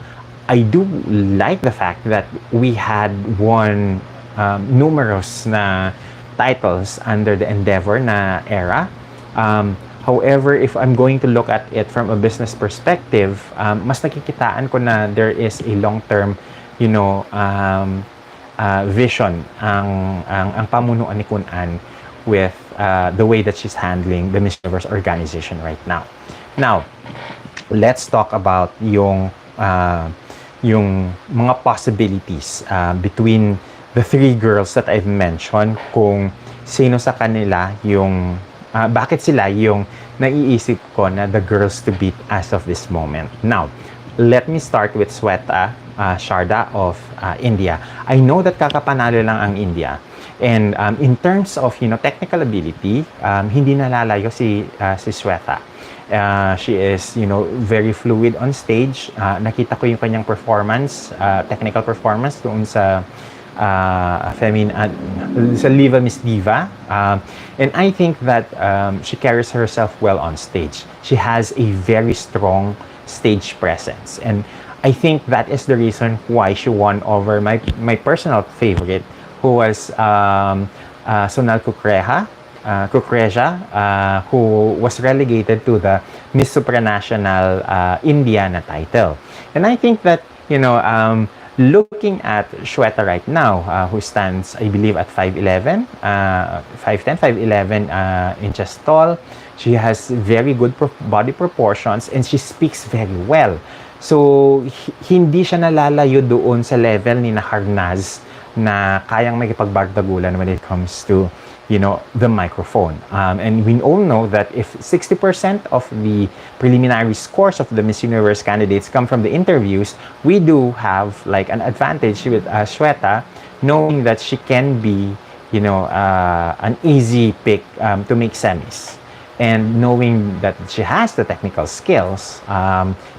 I do like the fact that we had won numerous na titles under the Endeavor na era. However, if I'm going to look at it from a business perspective, mas nakikitaan ko na there is a long-term, vision ang pamunuan ni Kun An with the way that she's handling the Miss Universe organization right now. Now, let's talk about yung mga possibilities between the 3 girls that I've mentioned, kung sino sa kanila yung bakit sila yung naiisip ko na the girls to beat as of this moment. Now, let me start with Sweta Sharda of India. I know that kakapanalo lang ang India. And in terms of, technical ability, hindi nalalayo si Sweta. She is, very fluid on stage. Nakita ko yung kanyang performance, technical performance doon sa sa Liva Miss Diva, and I think that she carries herself well on stage. She has a very strong stage presence, and I think that is the reason why she won over my personal favorite, who was Sonal Cucreja, who was relegated to the Miss Supranational India na title. And I think that, looking at Shweta right now, who stands, I believe, at 5'11", 5'11" inches tall. She has very good body proportions, and she speaks very well. So, hindi siya nalalayo doon sa level ni na Harnaz na kayang makipagbardagulan when it comes to, the microphone. And we all know that if 60% of the preliminary scores of the Miss Universe candidates come from the interviews, we do have like an advantage with Shweta, knowing that she can be, an easy pick to make semis. And knowing that she has the technical skills,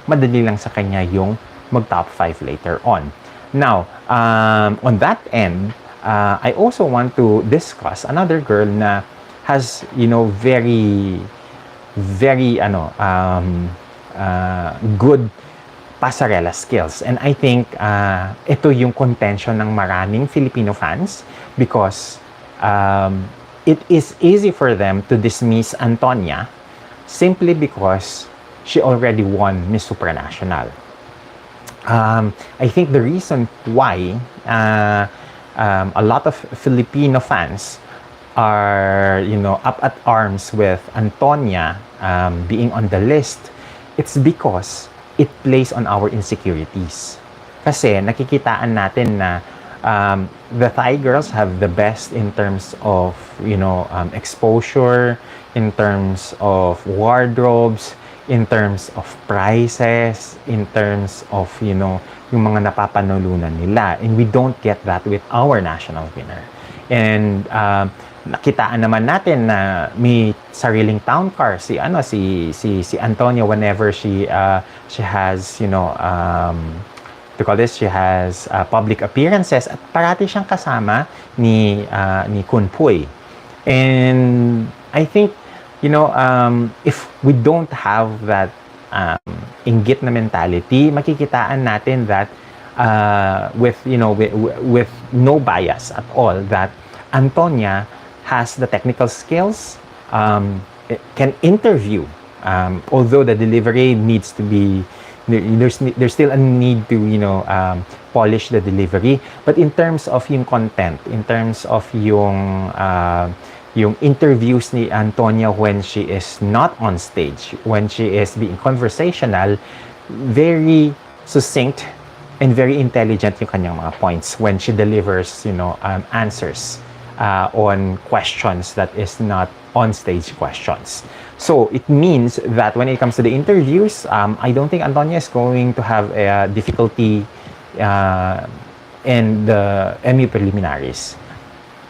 madali lang sa kanya yung mag-top 5 later on. Now, on that end, I also want to discuss another girl na has, very, very, good pasarela skills. And I think ito yung contention ng maraming Filipino fans because it is easy for them to dismiss Antonia simply because she already won Miss Supranational. I think the reason why a lot of Filipino fans are, up at arms with Antonia being on the list, it's because it plays on our insecurities. Kasi nakikitaan natin na the Thai girls have the best in terms of, exposure, in terms of wardrobes, in terms of prices, in terms of, yung mga napapanulunan nila. And we don't get that with our national winner. And nakitaan naman natin na may sariling town car si Antonia whenever she has, to call this, she has public appearances at parati siyang kasama ni Kun Puy. And I think, if we don't have that inggit na mentality, makikitaan natin that with no bias at all, that Antonia has the technical skills, can interview, although the delivery needs to be, there's still a need to, polish the delivery. But in terms of yung content, in terms of yung interviews ni Antonia when she is not on stage, when she is being conversational, very succinct and very intelligent yung kanyang mga points when she delivers, answers on questions that is not on-stage questions. So it means that when it comes to the interviews, I don't think Antonia is going to have a difficulty in the MU preliminaries.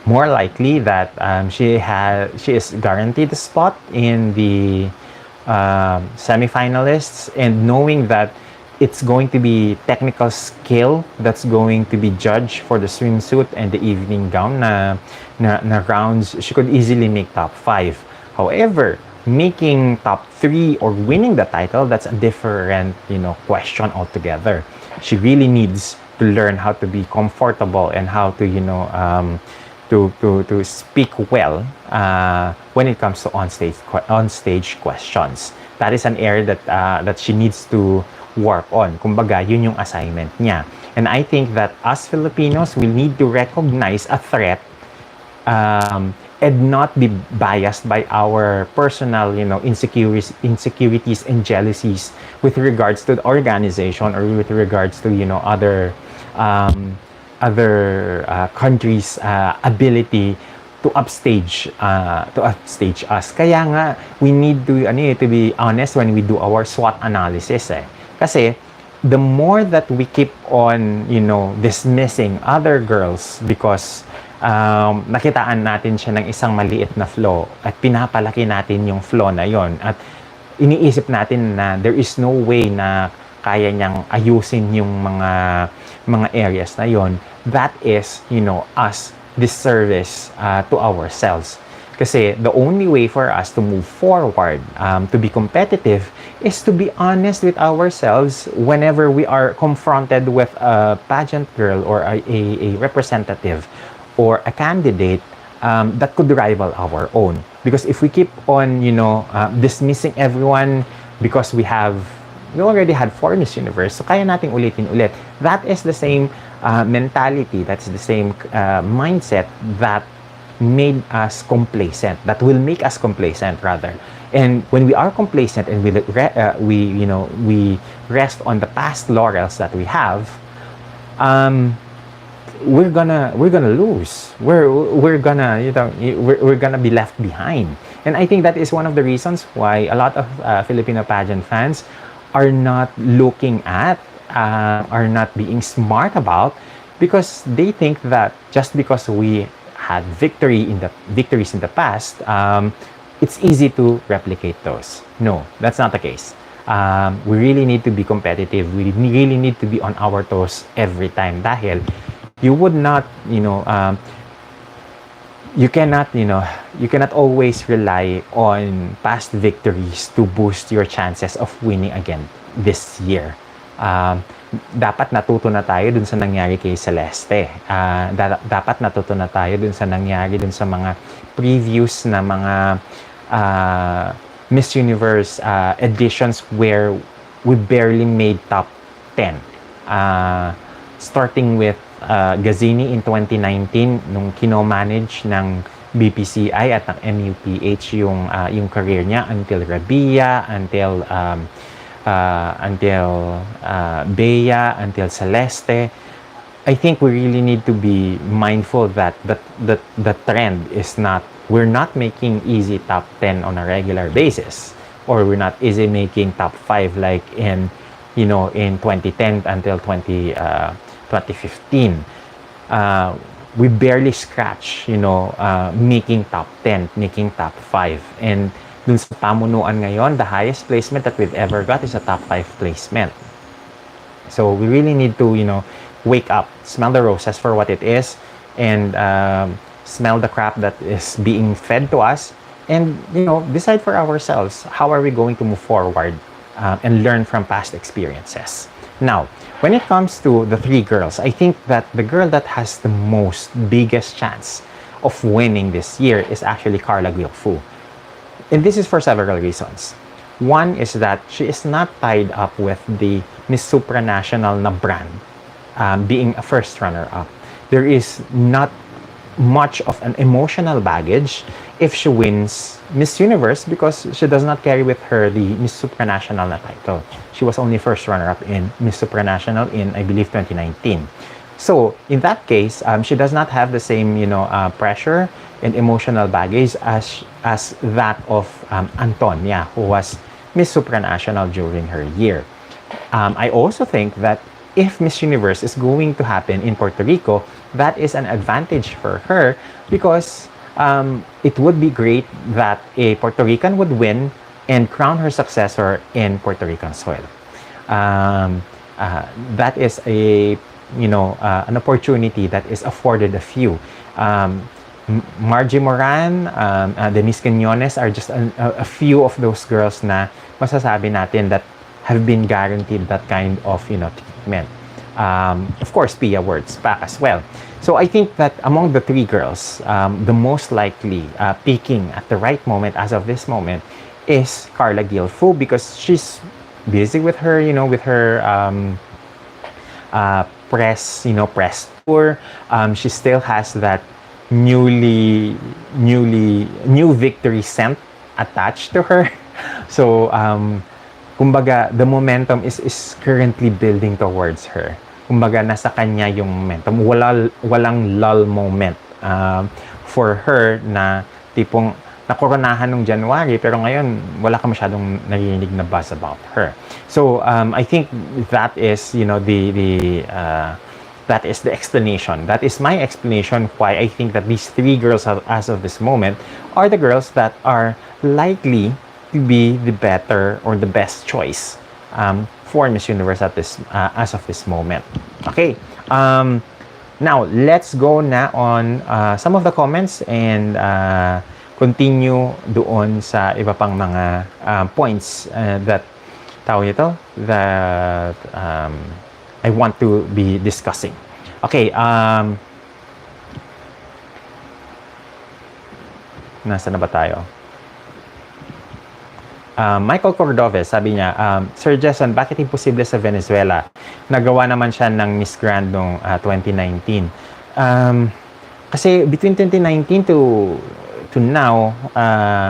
More likely that she is guaranteed a spot in the semifinalists, and knowing that it's going to be technical skill that's going to be judged for the swimsuit and the evening gown na rounds, she could easily make top 5. However, making top 3 or winning the title, that's a different, question altogether. She really needs to learn how to be comfortable and how to, to speak well when it comes to on-stage questions. That is an area that she needs to work on. Kumbaga, yun yung assignment niya. And I think that as Filipinos, we need to recognize a threat and not be biased by our personal, insecurities and jealousies with regards to the organization or with regards to, other countries' ability to upstage us. Kaya nga, we need to be honest when we do our SWOT analysis. Kasi the more that we keep on, dismissing other girls because nakitaan natin siya ng isang maliit na flaw at pinapalaki natin yung flaw na yon, at iniisip natin na there is no way na kaya niyang ayusin yung mga areas na yon, that is, us disservice to ourselves. Kasi the only way for us to move forward, to be competitive, is to be honest with ourselves whenever we are confronted with a pageant girl or a representative or a candidate that could rival our own. Because if we keep on, dismissing everyone because we already had 4 Miss Universe, so kaya nating ulitin ulit. That is the same mentality, that's the same mindset that made us complacent, that will make us complacent rather. And when we are complacent and we rest on the past laurels that we have, we're gonna lose. We're gonna we're gonna be left behind. And I think that is one of the reasons why a lot of Filipino pageant fans are not looking at, are not being smart about, because they think that just because we had victories in the past, it's easy to replicate those. No, that's not the case. We really need to be competitive. We really need to be on our toes every time. Dahil you would not, you cannot always rely on past victories to boost your chances of winning again this year. Dapat natuto na tayo dun sa nangyari kay Celeste. Dapat natuto na tayo dun sa nangyari dun sa mga previous na mga Miss Universe editions where we barely made top 10. Starting with Gazini in 2019 nung kino-manage ng BPCI at ng MUPh yung career niya until Rabia, until Bea, until Celeste. I think we really need to be mindful that the trend is not, we're not making easy top 10 on a regular basis, or we're not easy making top 5 like in 2010 until 2015. We barely scratch, making top 10, making top 5. And dun sa pamunuan ngayon, the highest placement that we've ever got is a top 5 placement. So we really need to, wake up, smell the roses for what it is, and smell the crap that is being fed to us, and, decide for ourselves, how are we going to move forward and learn from past experiences. Now, when it comes to the 3 girls, I think that the girl that has the biggest chance of winning this year is actually Carla Guilfou. And this is for several reasons. One is that she is not tied up with the Miss Supranational na brand, being a first runner-up. There is not much of an emotional baggage if she wins Miss Universe, because she does not carry with her the Miss Supranational na title. She was only first runner-up in Miss Supranational in, I believe, 2019. So, in that case, she does not have the same, pressure and emotional baggage as that of Antonia, who was Miss Supranational during her year. I also think that if Miss Universe is going to happen in Puerto Rico, that is an advantage for her, because it would be great that a Puerto Rican would win and crown her successor in Puerto Rican soil. That is an opportunity that is afforded a few. Margie Moran, Denise Quiñones are just a few of those girls na masasabi natin that have been guaranteed that kind of treatment. Of course, Pia Wurtzbach as well. So I think that among the 3 girls, the most likely peaking at the right moment as of this moment is Carla Guilfou, because she's busy with her, press tour. She still has that new victory scent attached to her. So, kumbaga, the momentum is currently building towards her. Kumbaga, nasa kanya yung momentum. Walang lull moment for her na tipong nakoronahan nung January, pero ngayon wala ka masyadong narinig na buzz about her. So I think that is that is the explanation. That is my explanation why I think that these 3 girls as of this moment are the girls that are likely to be the better or the best choice for Miss Universe as of this moment. Okay. Now let's go na on some of the comments and continue doon sa iba pang mga points that I want to be discussing. Okay, nasa na ba tayo? Michael Cordovez, sabi niya, Sir Jason, bakit imposible sa Venezuela? Nagawa naman siya ng Miss Grand noong 2019. Kasi between 2019 to now,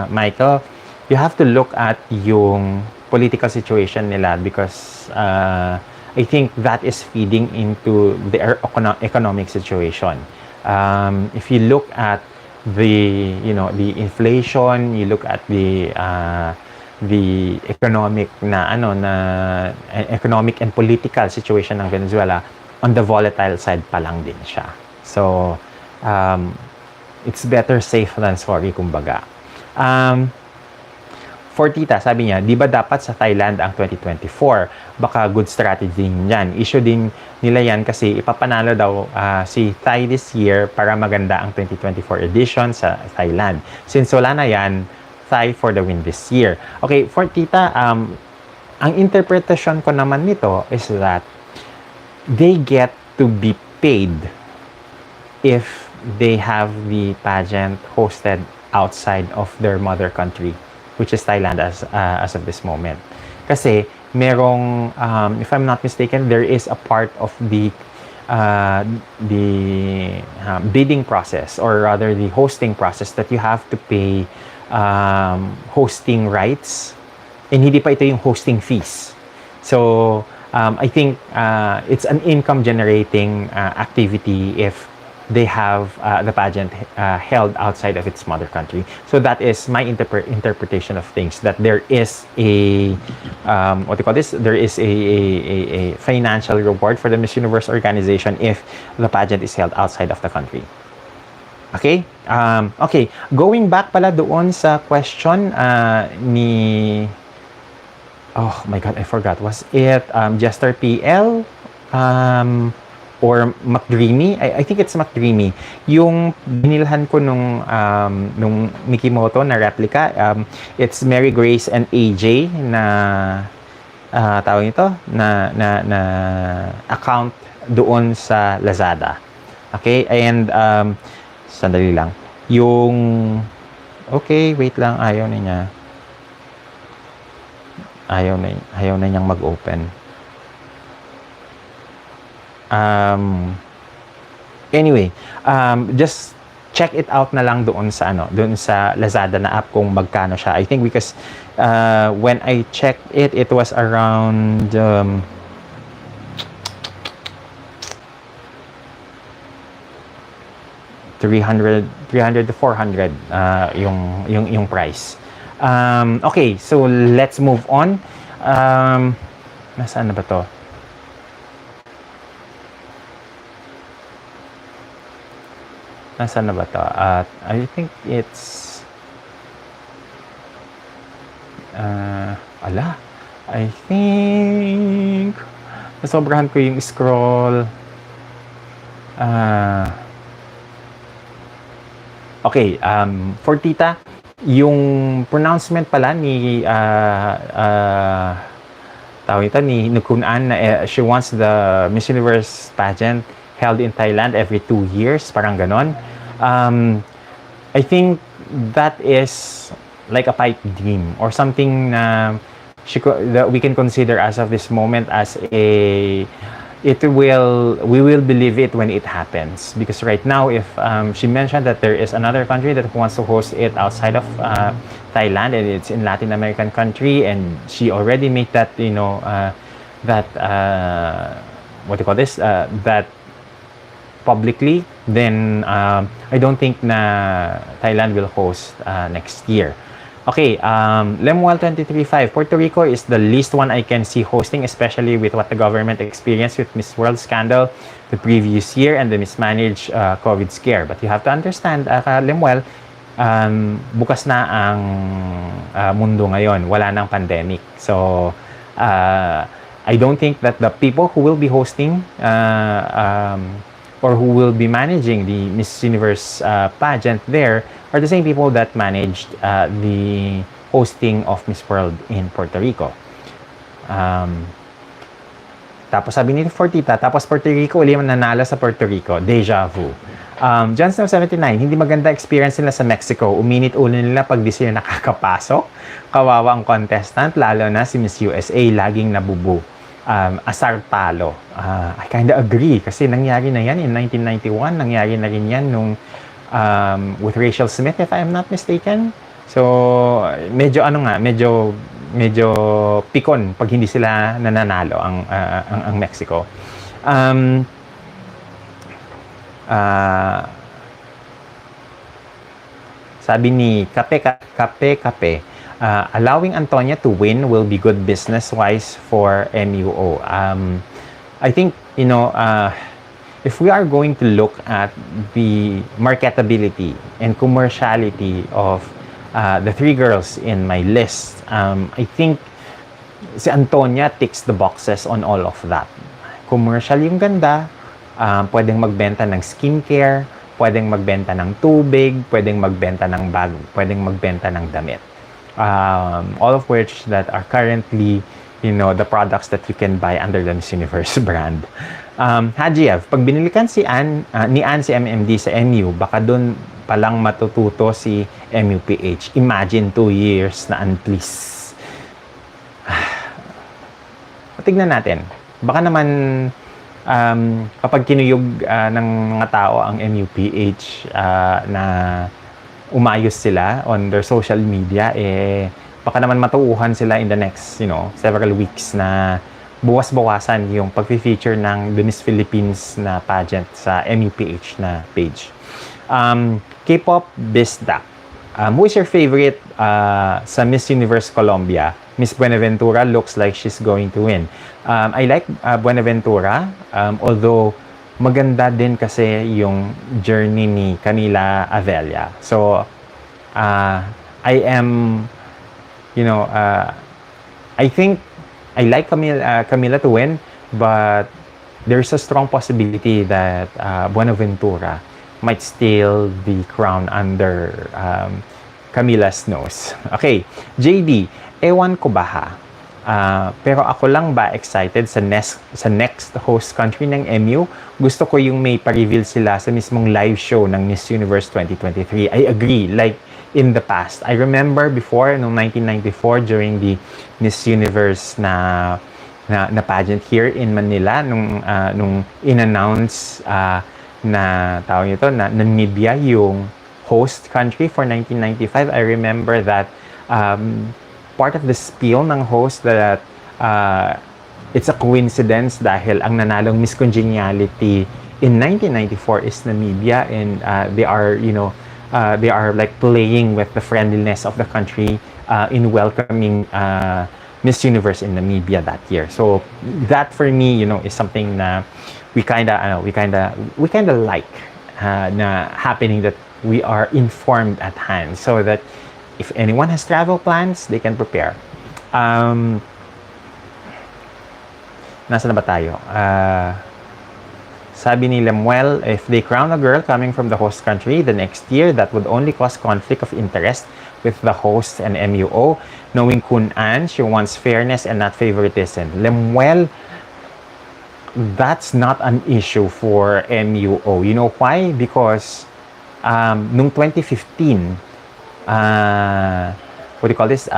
Michael, you have to look at yung political situation nila because I think that is feeding into their economic situation. If you look at the inflation, you look at the economic and political situation ng Venezuela, on the volatile side pa lang din siya. So it's better safe than sorry, kumbaga. For Tita, sabi niya, di ba dapat sa Thailand ang 2024? Baka good strategy yan. Issue din nila yan kasi ipapanalo daw si Thai this year para maganda ang 2024 edition sa Thailand. Since wala na yan, Thai for the win this year. Okay, for Tita, ang interpretation ko naman nito is that they get to be paid if they have the pageant hosted outside of their mother country, which is Thailand as of this moment. Kasi merong, if I'm not mistaken, there is a part of the bidding process, or rather the hosting process, that you have to pay hosting rights, and hindi pa ito yung hosting fees. So I think it's an income generating activity if they have the pageant held outside of its mother country. So that is my interpretation of things, that there is a there is a financial reward for the Miss Universe organization if the pageant is held outside of the country. Okay? Okay, going back pala doon sa question ni, oh my God, I forgot. Was it Jester PL? Or McDreamy? I think it's McDreamy. Yung binilhan ko nung Mikimoto na replica, it's Mary Grace and AJ na tawag nito na account doon sa Lazada. Okay? And sandali lang. Yung okay, wait lang, ayaw na niya. Ayaw na niyang mag-open. Anyway, just check it out na lang doon sa Lazada na app kung magkano siya. I think because when I checked it, it was around 300 to 400 yung price. Okay, so let's move on. Nasaan na ba to? Nasaan na ba to? I think it's I think nasobrahan ko yung scroll. Okay, for Tita, yung pronouncement pala ni tawag ito ni Nukunan na she wants the Miss Universe pageant held in Thailand every 2 years, parang ganon. I think that is like a pipe dream or something na that we can consider as of this moment as we will believe it when it happens, because right now if she mentioned that there is another country that wants to host it outside of Thailand, and it's in Latin American country, and she already made that that publicly, then I don't think na Thailand will host next year. Okay, Lemuel 23.5, Puerto Rico is the least one I can see hosting, especially with what the government experienced with Miss World scandal the previous year and the mismanaged COVID scare. But you have to understand, Lemuel, bukas na ang mundo ngayon, wala nang pandemic. So, I don't think that the people who will be hosting or who will be managing the Miss Universe pageant there are the same people that managed the hosting of Miss World in Puerto Rico. Tapos sabi ni Fortita, tapos Puerto Rico, uli nanalo sa Puerto Rico. Deja vu. John Snow 79, hindi maganda experience nila sa Mexico. Uminit ulo nila pag di sila nakakapasok. Kawawa ang contestant, lalo na si Miss USA, laging nabubu. Asar talo. I kinda agree kasi nangyari na yan in 1991, nangyari na rin yan nung with Rachel Smith, if I'm not mistaken. So, medyo ano nga, medyo pikon pag hindi sila nananalo ang Mexico. Sabi ni Kape, allowing Antonia to win will be good business-wise for MUO. I think, if we are going to look at the marketability and commerciality of the three girls in my list, I think si Antonia ticks the boxes on all of that. Commercial yung ganda, pwedeng magbenta ng skincare, pwedeng magbenta ng tubig, pwedeng magbenta ng bag, pwedeng magbenta ng damit. All of which that are currently, the products that you can buy under the Miss Universe brand. Hajiev, pag binilikan ni Ann si MMD sa MU, baka doon palang matututo si MUPH. Imagine 2 years na unpleased. Tignan natin. Baka naman kapag kinuyog ng mga tao ang MUPH na umayos sila on their social media, baka naman matuuhan sila in the next, several weeks na buwas-bawasan yung pag-feature ng The Miss Philippines na pageant sa MUPH na page. K-pop Bizdak. Who is your favorite sa Miss Universe Colombia? Miss Buenaventura looks like she's going to win. I like Buenaventura, although maganda din kasi yung journey ni Camila Avella. So, I am, I think I like Camila to win, but there's a strong possibility that Buenaventura might steal the crown under Camila's nose. Okay, JD, ewan ko ba ha? Pero ako lang ba excited sa next host country ng MU? Gusto ko yung may pa-reveal sila sa mismong live show ng Miss Universe 2023. I agree, like in the past. I remember before, noong 1994, during the Miss Universe na pageant here in Manila, nung in-announce na tawag ito, na Namibia yung host country for 1995. I remember that part of the spiel ng host that it's a coincidence dahil ang nanalong Miss Congeniality in 1994 is Namibia, and they are like playing with the friendliness of the country in welcoming Miss Universe in Namibia that year. So that for me, is something na we kind of like na happening, that we are informed at hand so that if anyone has travel plans, they can prepare. Nasa na ba tayo? Sabi ni Lemuel, if they crown a girl coming from the host country the next year, that would only cause conflict of interest with the host and MUO. Knowing Kun Ann, she wants fairness and not favoritism. Lemuel, that's not an issue for MUO. You know why? Because nung 2015, what do you call this?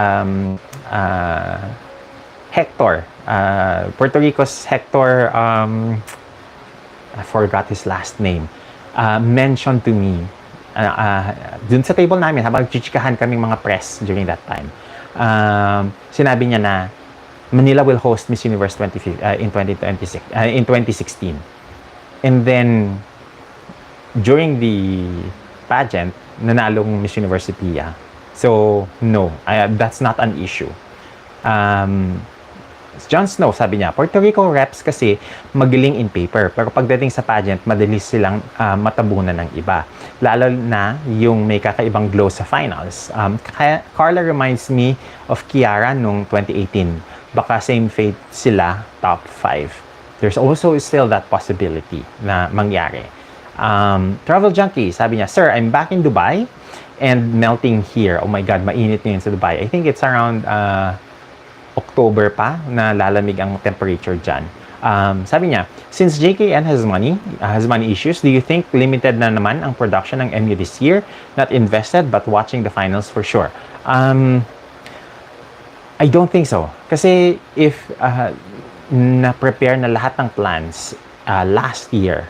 Hector, Puerto Rico's Hector, I forgot his last name, mentioned to me, dun sa table namin, habang chichikahan kaming mga press during that time, sinabi niya na Manila will host Miss Universe in 2016. And then, during the pageant, nanalong Miss Universe Pia. So, no, that's not an issue. Jon Snow, sabi niya, Puerto Rico reps kasi magaling in paper, pero pagdating sa pageant, madali silang matabunan ng iba. Lalo na yung may kakaibang glow sa finals. Carla reminds me of Kiara nung 2018. Baka same fate sila, top 5. There's also still that possibility na mangyari. Travel Junkie, sabi niya, Sir, I'm back in Dubai and melting here. Oh my God, mainit ngayon sa Dubai. I think it's around October pa na lalamig ang temperature dyan. Sabi niya, since JKN has money issues, do you think limited na naman ang production ng MU this year? Not invested, but watching the finals for sure. I don't think so. Kasi if na-prepare na lahat ng plans last year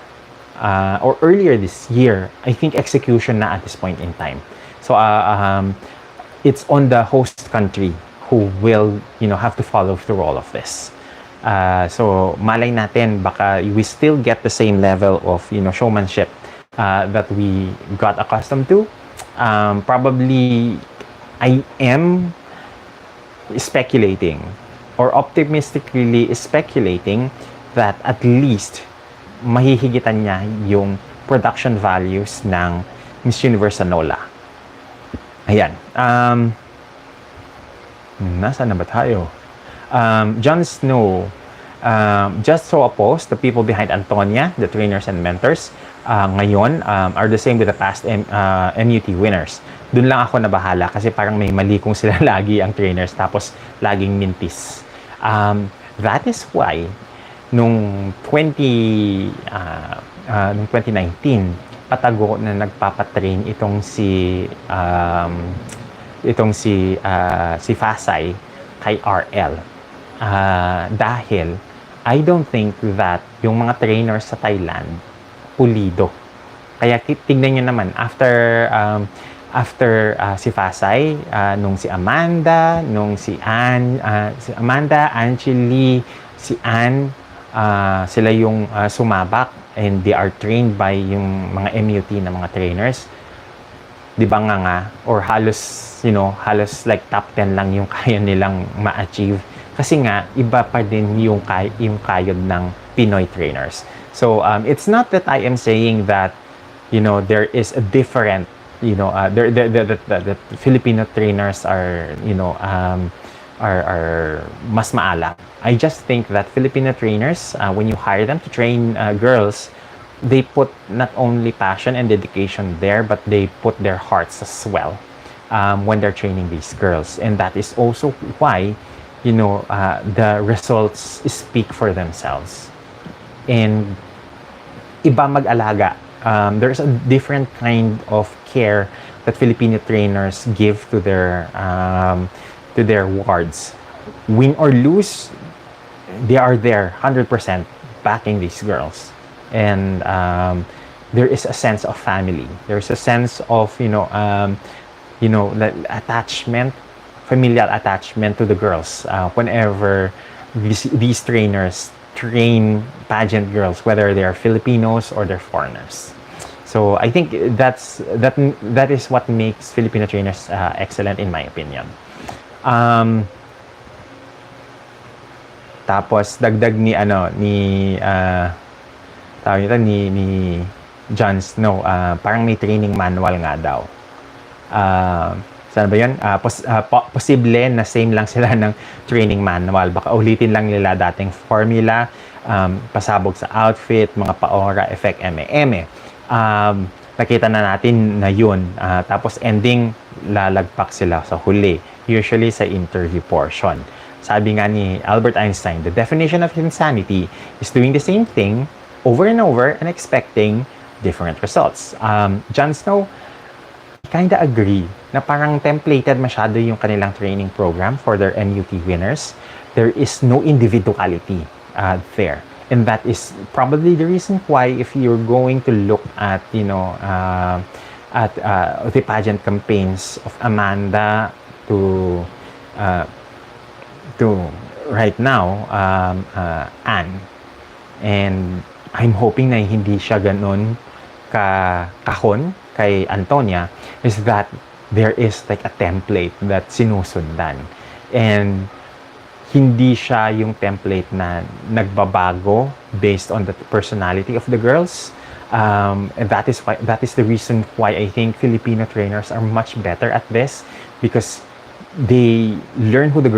or earlier this year, I think execution na at this point in time. So, it's on the host country who will, have to follow through all of this. So malay natin, baka we still get the same level of, showmanship that we got accustomed to. Probably I am speculating or optimistically speculating that at least mahihigitan niya yung production values ng Miss Universe Nola. Ayan. Nasaan na ba tayo? Jon Snow, just so opposed, the people behind Antonia, the trainers and mentors, ngayon are the same with the past MUT winners. Doon lang ako nabahala kasi parang may mali kung sila lagi ang trainers tapos laging mintis. That is why nung 2019 patago na nagpapatrain itong si Fasay kay RL. Dahil I don't think that yung mga trainers sa Thailand pulido. Kaya tingnan nyo naman after si Fasay, nung si Amanda, nung si Ann, si Amanda, Angeli, si Ann, sila yung sumabak and they are trained by yung mga MUT na mga trainers. Di ba nga, or halos like top 10 lang yung kaya nilang ma-achieve. Kasi nga, iba pa din yung kayod ng Pinoy trainers. So, it's not that I am saying that, there is a different, the Filipino trainers are, are mas maala. I just think that Filipino trainers, when you hire them to train girls, they put not only passion and dedication there, but they put their hearts as well when they're training these girls. And that is also why, the results speak for themselves. And iba mag-alaga. There's a different kind of care that Filipino trainers give to their wards. Win or lose, they are there 100% backing these girls. And there is a sense of family. There's a sense of attachment, familial attachment to the girls. Whenever these trainers train pageant girls, whether they are Filipinos or they're foreigners. So I think that is what makes Filipino trainers excellent in my opinion. Tapos dagdag ni Jon Snow, parang may training manual nga daw. Saan ba yun? Posible na same lang sila ng training manual. Baka ulitin lang nila dating formula, pasabog sa outfit, mga paora, effect, eme. Nakita na natin na yun. Tapos ending, lalagpak sila sa huli. Usually sa interview portion. Sabi nga ni Albert Einstein, the definition of insanity is doing the same thing over and over and expecting different results. Jon Snow, kinda agree na parang templated masyado yung kanilang training program for their MUT winners. There is no individuality there. And that is probably the reason why if you're going to look at, the pageant campaigns of Amanda to right now, Anne. And I'm hoping na hindi siya ganun kahon kay Antonia, is that there is like a template that sinusundan. And hindi siya yung template na nagbabago based on the personality of the girls. And that is the reason why I think Filipino trainers are much better at this, because they learn who the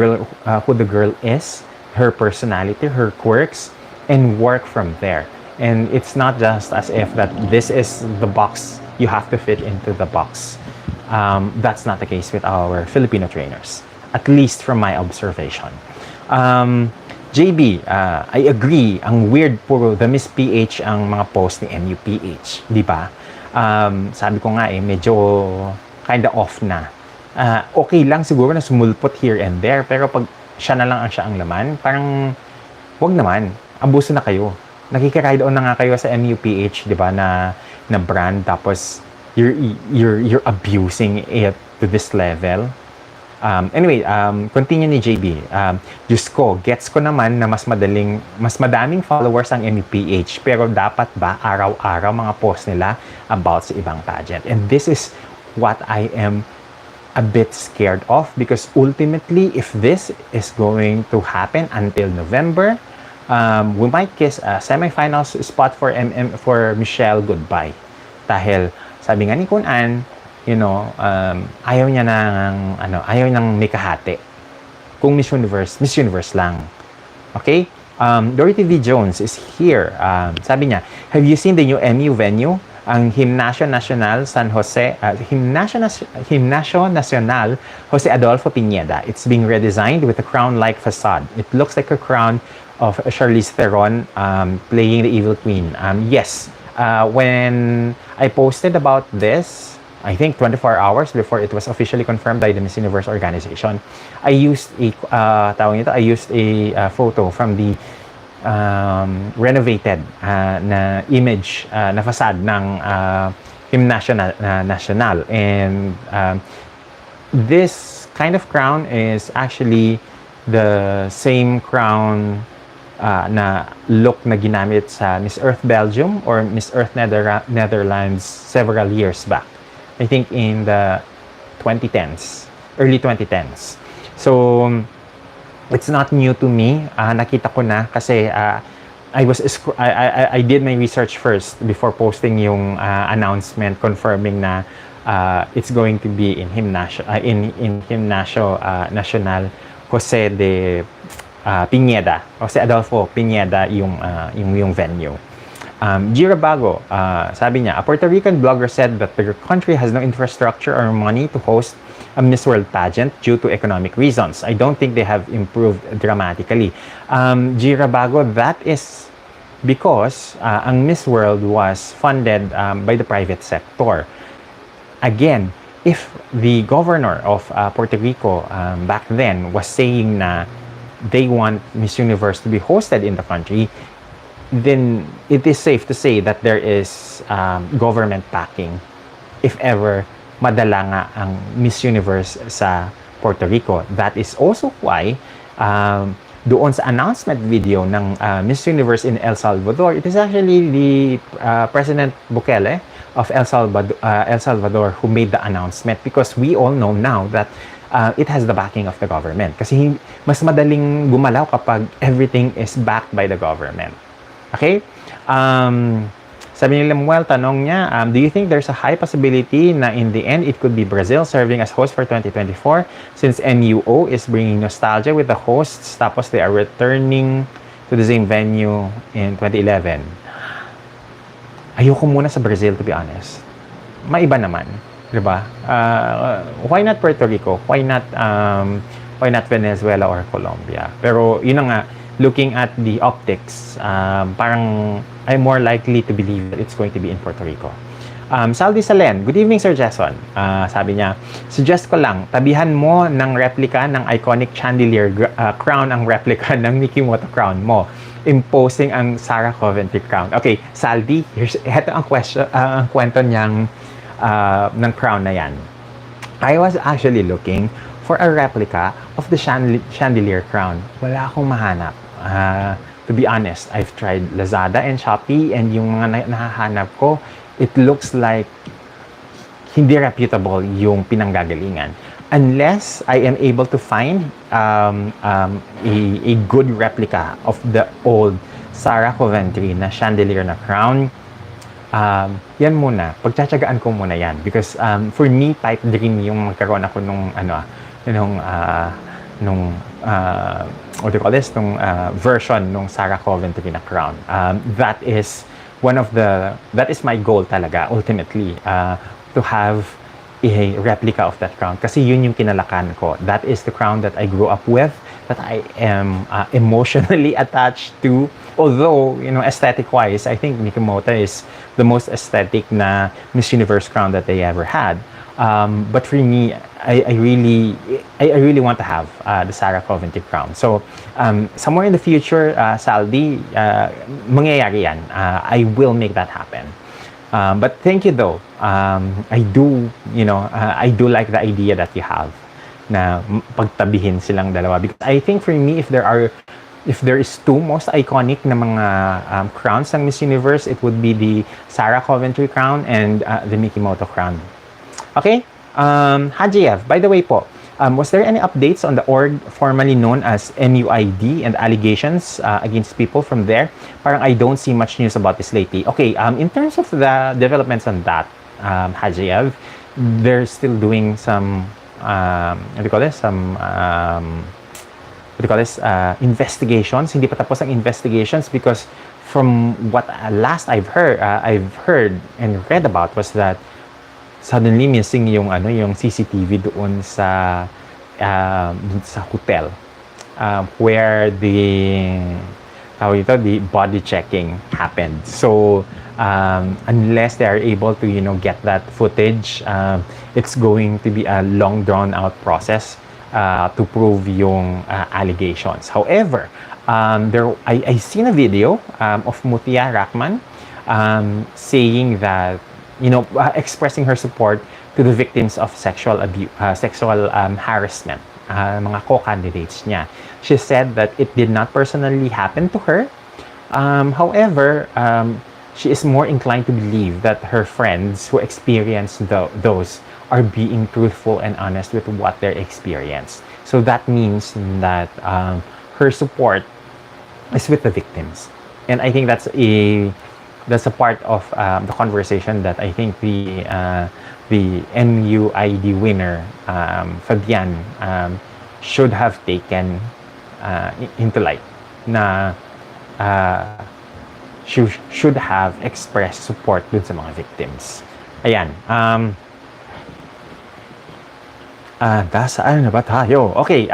girl is, her personality, her quirks, and work from there. And it's not just as if that this is the box, you have to fit into the box. That's not the case with our Filipino trainers, at least from my observation. JB, I agree, ang weird puro the Miss PH ang mga post ni MUPh, di ba? Sabi ko nga medyo kinda off na. Okay lang siguro na sumulpot here and there, pero pag siya na lang ang laman, parang wag naman, abuso na kayo. Nakikiride on na nga kayo sa MUPh, di ba, na brand, tapos you're abusing it to this level. Anyway, continue ni JB. Diyos ko, gets ko naman na mas madaming followers ang MUPh, pero dapat ba araw-araw mga post nila about sa ibang pageant? And this is what I am a bit scared of, because ultimately, if this is going to happen until November, we might kiss a semifinals spot for for Michelle goodbye. Dahil sabi nga ni Kunan, ayaw niya ayaw nang may kahati. Kung Miss Universe lang. Okay? Dorothy V. Jones is here. Sabi niya, have you seen the new MU venue? Ang Gimnasio Nacional Nacional Jose Adolfo Pineda. It's being redesigned with a crown-like facade. It looks like a crown of Charlize Theron playing the Evil Queen. Yes, when I posted about this, I think 24 hours before it was officially confirmed by the Miss Universe organization, I used a photo from the renovated na image na facade ng Gimnasio Nacional, and this kind of crown is actually the same crown na look na ginamit sa Miss Earth Belgium or Miss Earth Netherlands several years back. I think in the 2010s, early 2010s. So, it's not new to me. Nakita ko na kasi I did my research first before posting yung announcement confirming na it's going to be in Gimnasio Nacional Jose Adolfo Pineda yung venue. Gira Bago, sabi niya, a Puerto Rican blogger said that their country has no infrastructure or money to host a Miss World pageant due to economic reasons. I don't think they have improved dramatically. Gira Bago, that is because ang Miss World was funded by the private sector. Again, if the governor of Puerto Rico back then was saying na they want Miss Universe to be hosted in the country, then it is safe to say that there is government backing if ever madala nga ang Miss Universe sa Puerto Rico. That is also why doon sa announcement video ng Miss Universe in El Salvador, it is actually the President Bukele of El Salvador who made the announcement, because we all know now that it has the backing of the government. Kasi mas madaling gumalaw kapag everything is backed by the government. Okay? Sabi ni Lemuel, tanong niya, do you think there's a high possibility na in the end it could be Brazil serving as host for 2024 since MUO is bringing nostalgia with the hosts tapos they are returning to the same venue in 2011? Ayoko muna sa Brazil, to be honest. Maiba naman, 'di ba? Why not Puerto Rico? Why not Venezuela or Colombia? Pero yun na nga, looking at the optics, parang I'm more likely to believe that it's going to be in Puerto Rico. Saldi Salen, good evening Sir Jason. Sabi niya, suggest ko lang, tabihan mo ng replica ng iconic chandelier crown ang replica ng Mickey Moto crown mo. Imposing ang Sarah Coventry crown. Okay, Saldi, heto ang kwento niyang ng crown na yan. I was actually looking for a replica of the chandelier crown. Wala akong mahanap. To be honest, I've tried Lazada and Shopee, and yung mga nahahanap ko, it looks like hindi reputable yung pinanggagalingan. Unless I am able to find a good replica of the old Sarah Coventry na chandelier na crown, yan muna. Pagtsatsagaan ko muna yan. Because for me, pipe dream yung magkaroon ako nung what do you call this? Nung version nung Sarah Coventry na crown. That is my goal talaga, ultimately, to have a replica of that crown. Kasi yun yung kinalakan ko. That is the crown that I grew up with, that I am emotionally attached to. Although, aesthetic-wise, I think Mickey Moto is the most aesthetic na Miss Universe crown that they ever had. But for me, I really want to have the Sarah Coventry crown. So, somewhere in the future, Saldi, mangyayari yan. I will make that happen. But thank you though. I do like the idea that you have. na pagtabihin silang dalawa. Because I think for me, if there is two most iconic na mga crowns ng Miss Universe, it would be the Sarah Coventry crown and the Mikimoto crown. Okay? Hajiev, by the way po, was there any updates on the org formerly known as MUID and allegations against people from there? Parang I don't see much news about this lately. Okay, in terms of the developments on that, Hajiev, they're still doing some, what do you call this? Investigations. Hindi pa tapos ang investigations because from what last I've heard and read about was that suddenly missing yung CCTV doon sa hotel where the body checking happened. So unless they are able to get that footage, it's going to be a long drawn out process to prove yung allegations. However, I seen a video of Mutia Rahman saying that expressing her support to the victims of sexual abuse, sexual harassment, mga co-candidates niya. She said that it did not personally happen to her. However, she is more inclined to believe that her friends who experienced those are being truthful and honest with what they experienced. So that means that her support is with the victims. And I think that's a part of the conversation that I think the MUID winner, Fabian, should have taken into light. Na should have expressed support dun sa mga victims. Ayan. Saan na ba tayo? Okay.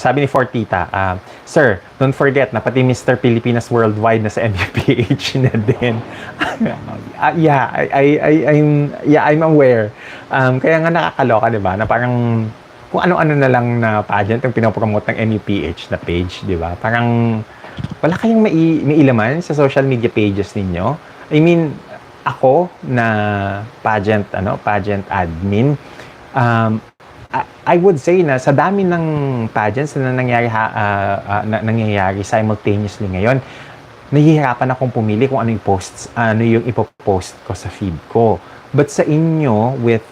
Sabi ni Fortita, Sir, don't forget na pati Mr. Pilipinas Worldwide na sa MUPh na din. I'm aware. Kaya nga nakakaloka, di ba? Na parang kung ano-ano na lang na pageant ang pinopromote ng MUPh na page, di ba? Parang wala kayong mailaman sa social media pages ninyo. I mean, ako na pageant admin, I would say na sa dami ng pageants na nangyayari simultaneously ngayon, nahihirapan akong pumili kung ano yung ipopost ko sa feed ko. But sa inyo with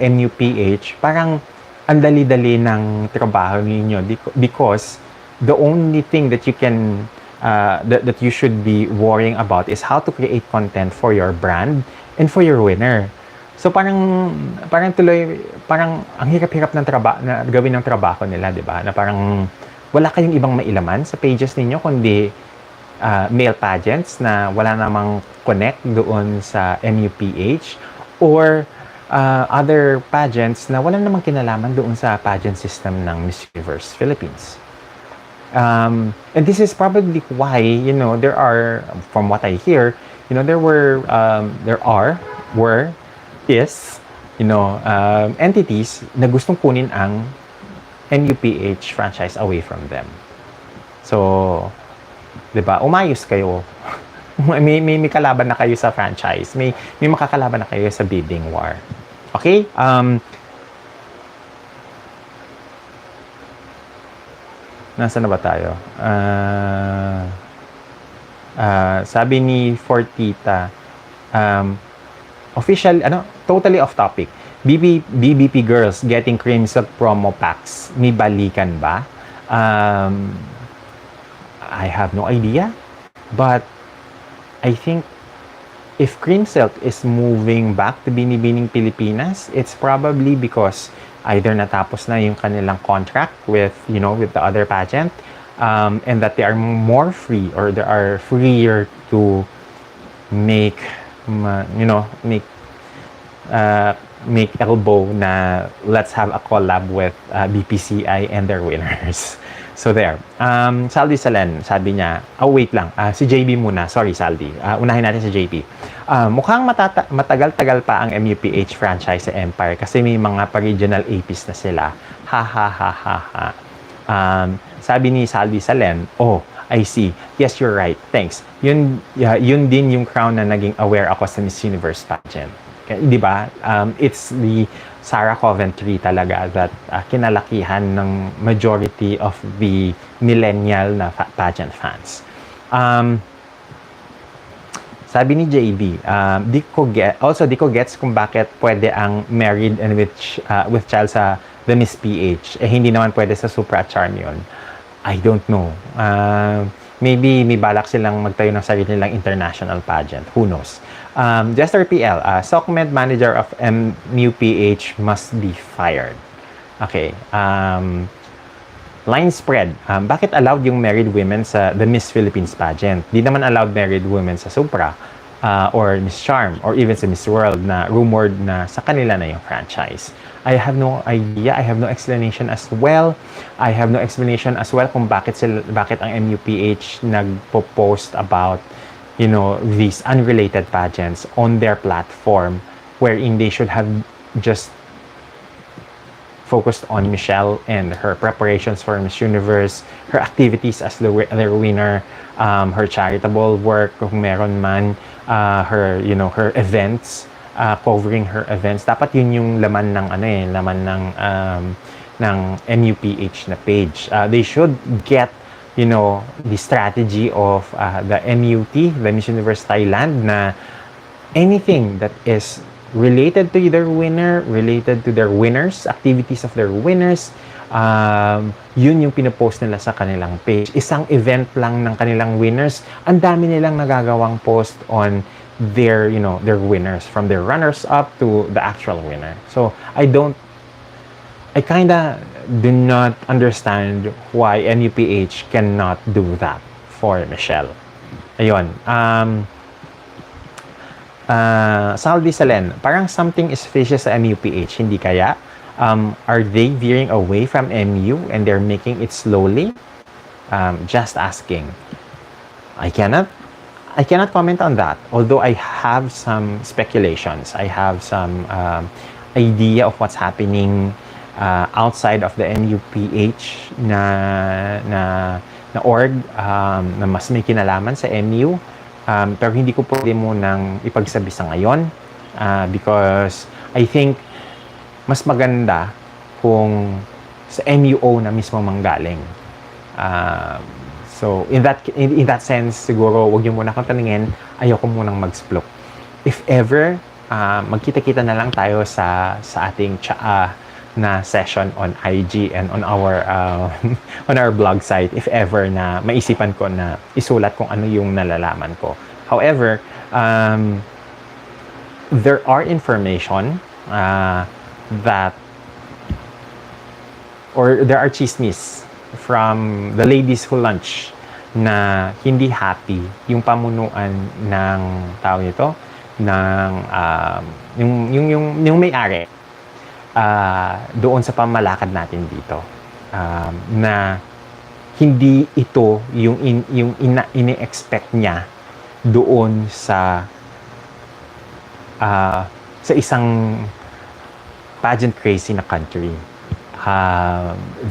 MUPh, parang ang dali-dali ng trabaho ninyo because the only thing that you can that you should be worrying about is how to create content for your brand and for your winner. So parang ang hirap-hirap ng gawin ng trabaho nila, 'di ba? Na parang wala kayong ibang mailaman sa pages ninyo kundi male pageants na wala namang connect doon sa MUPh or other pageants na wala namang kinalaman doon sa pageant system ng Miss Universe Philippines. And this is probably why, there are, from what I hear, entities na gustong kunin ang MUPh franchise away from them. So, 'di ba? Umayos kayo. may kalaban na kayo sa franchise. May makakalaban na kayo sa bidding war. Okay? Nasaan na ba tayo? Sabi ni Fortita, totally off topic. BBP girls getting cream silk promo packs. May balikan ba? I have no idea. But I think if cream silk is moving back to Binibining Pilipinas, it's probably because either natapos na yung kanilang contract with the other pageant, and that they are more free or they are freer to make elbow na let's have a collab with BPCI and their winners. So there. Saldi Salen, sabi niya, wait lang, si JB muna. Sorry, Saldi. Unahin natin si JP. Mukhang matagal-tagal pa ang MUPh franchise sa Empire kasi may mga pa-regional APs na sila. Ha ha ha ha ha. Sabi ni Saldi Salen, I see. Yes, you're right. Thanks. Yun din yung crown na naging aware ako sa Miss Universe pageant. Di ba? It's the Sarah Coventry talaga that kinalakihan ng majority of the millennial na pageant fans. Sabi ni JB, di ko gets kung bakit pwede ang married and with child sa the Miss PH. Hindi naman pwede sa Supra at Charm yun. I don't know. Maybe may balak silang magtayo ng sarili nilang international pageant. Who knows? Jester PL, SOCMED manager of MUPh must be fired. Okay. Line spread. Bakit allowed yung married women sa the Miss Philippines pageant? Di naman allowed married women sa Supra or Miss Charm or even sa Miss World na rumored na sa kanila na yung franchise. I have no idea. I have no explanation as well. I have no explanation as well kung bakit ang MUPh nagpo-post about, you know, these unrelated pageants on their platform wherein they should have just focused on Michelle and her preparations for Miss Universe, her activities as their winner, her charitable work kung meron man, her events, covering her events. Dapat yun yung laman ng ng MUPh na page. They should get, you know, the strategy of the MUT, the Miss Universe Thailand, na anything that is related to their winner, related to their winners, activities of their winners, yun yung pinopost nila sa kanilang page. Isang event lang ng kanilang winners, ang dami nilang nagagawang post on their, you know, their winners, from their runners up to the actual winner. So I kinda do not understand why MUPh cannot do that for Michelle. Ayun. Saldi Salen, parang something is fishy sa MUPh, hindi kaya? Are they veering away from MU and they're making it slowly? Just asking. I cannot comment on that, although I have some speculations. I have some idea of what's happening outside of the MUPh na org na mas may kinalaman sa MU. Pero hindi ko pwede munang ipagsabi sa ngayon because I think mas maganda kung sa MUO na mismo manggaling. So in that sense, siguro wag niyo muna akong tanungin, ayoko munang mag-splok. If ever magkita-kita na lang tayo sa ating na session on IG and on our blog site, if ever na maisipan ko na isulat kung ano yung nalalaman ko. However, there are information that, or there are chismis from the ladies who lunch na hindi happy yung pamunuan ng tao nito, ng yung may-ari doon sa pamalakad natin dito, na hindi ito yung ini-expect niya doon sa isang pageant crazy na country.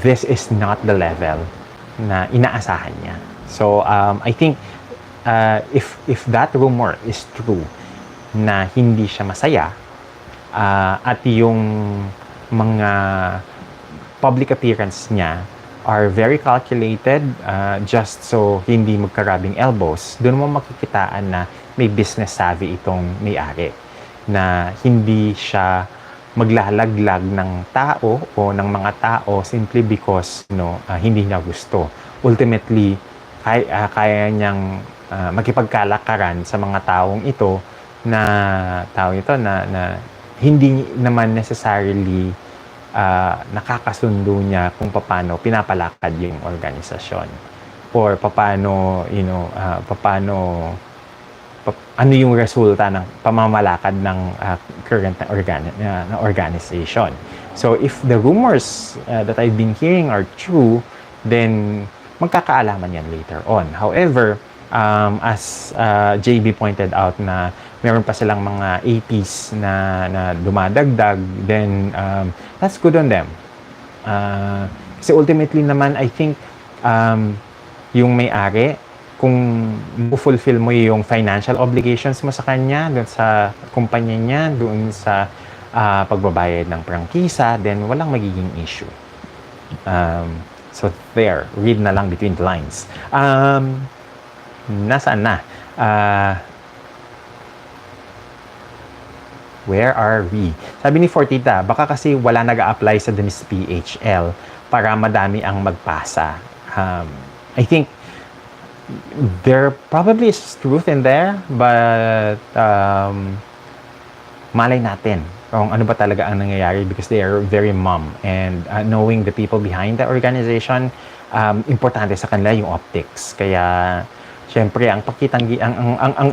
This is not the level na inaasahan niya. So I think if that rumor is true na hindi siya masaya, at yung mga public appearance niya are very calculated, just so hindi magkarabing elbows, doon mo makikitaan na may business savvy itong may-ari, na hindi siya maglalaglag ng tao o ng mga tao simply because hindi niya gusto. Ultimately, kaya niyang makipagkalakaran sa mga taong ito na hindi naman necessarily nakakasundo niya kung paano pinapalakad yung organisasyon, or paano ano yung resulta ng pamamalakad ng current na organization. So if the rumors that I've been hearing are true, then magkakaalaman yan later on. However, as JB pointed out na meron pa silang mga APs na dumadagdag, then that's good on them. Kasi ultimately naman, I think yung may-ari, kung fulfill mo yung financial obligations mo sa kanya, doon sa kumpanya niya, doon sa pagbabayad ng prangkisa, then walang magiging issue. So there, read na lang between the lines. Nasaan na? Where are we? Sabi ni Fortita, baka kasi wala nag-a-apply sa Dennis PHL para madami ang magpasa. I think there probably is truth in there, but malay natin kung ano ba talaga ang nangyayari because they are very mum. And knowing the people behind the organization, importante sa kanila yung optics. Kaya syempre, ang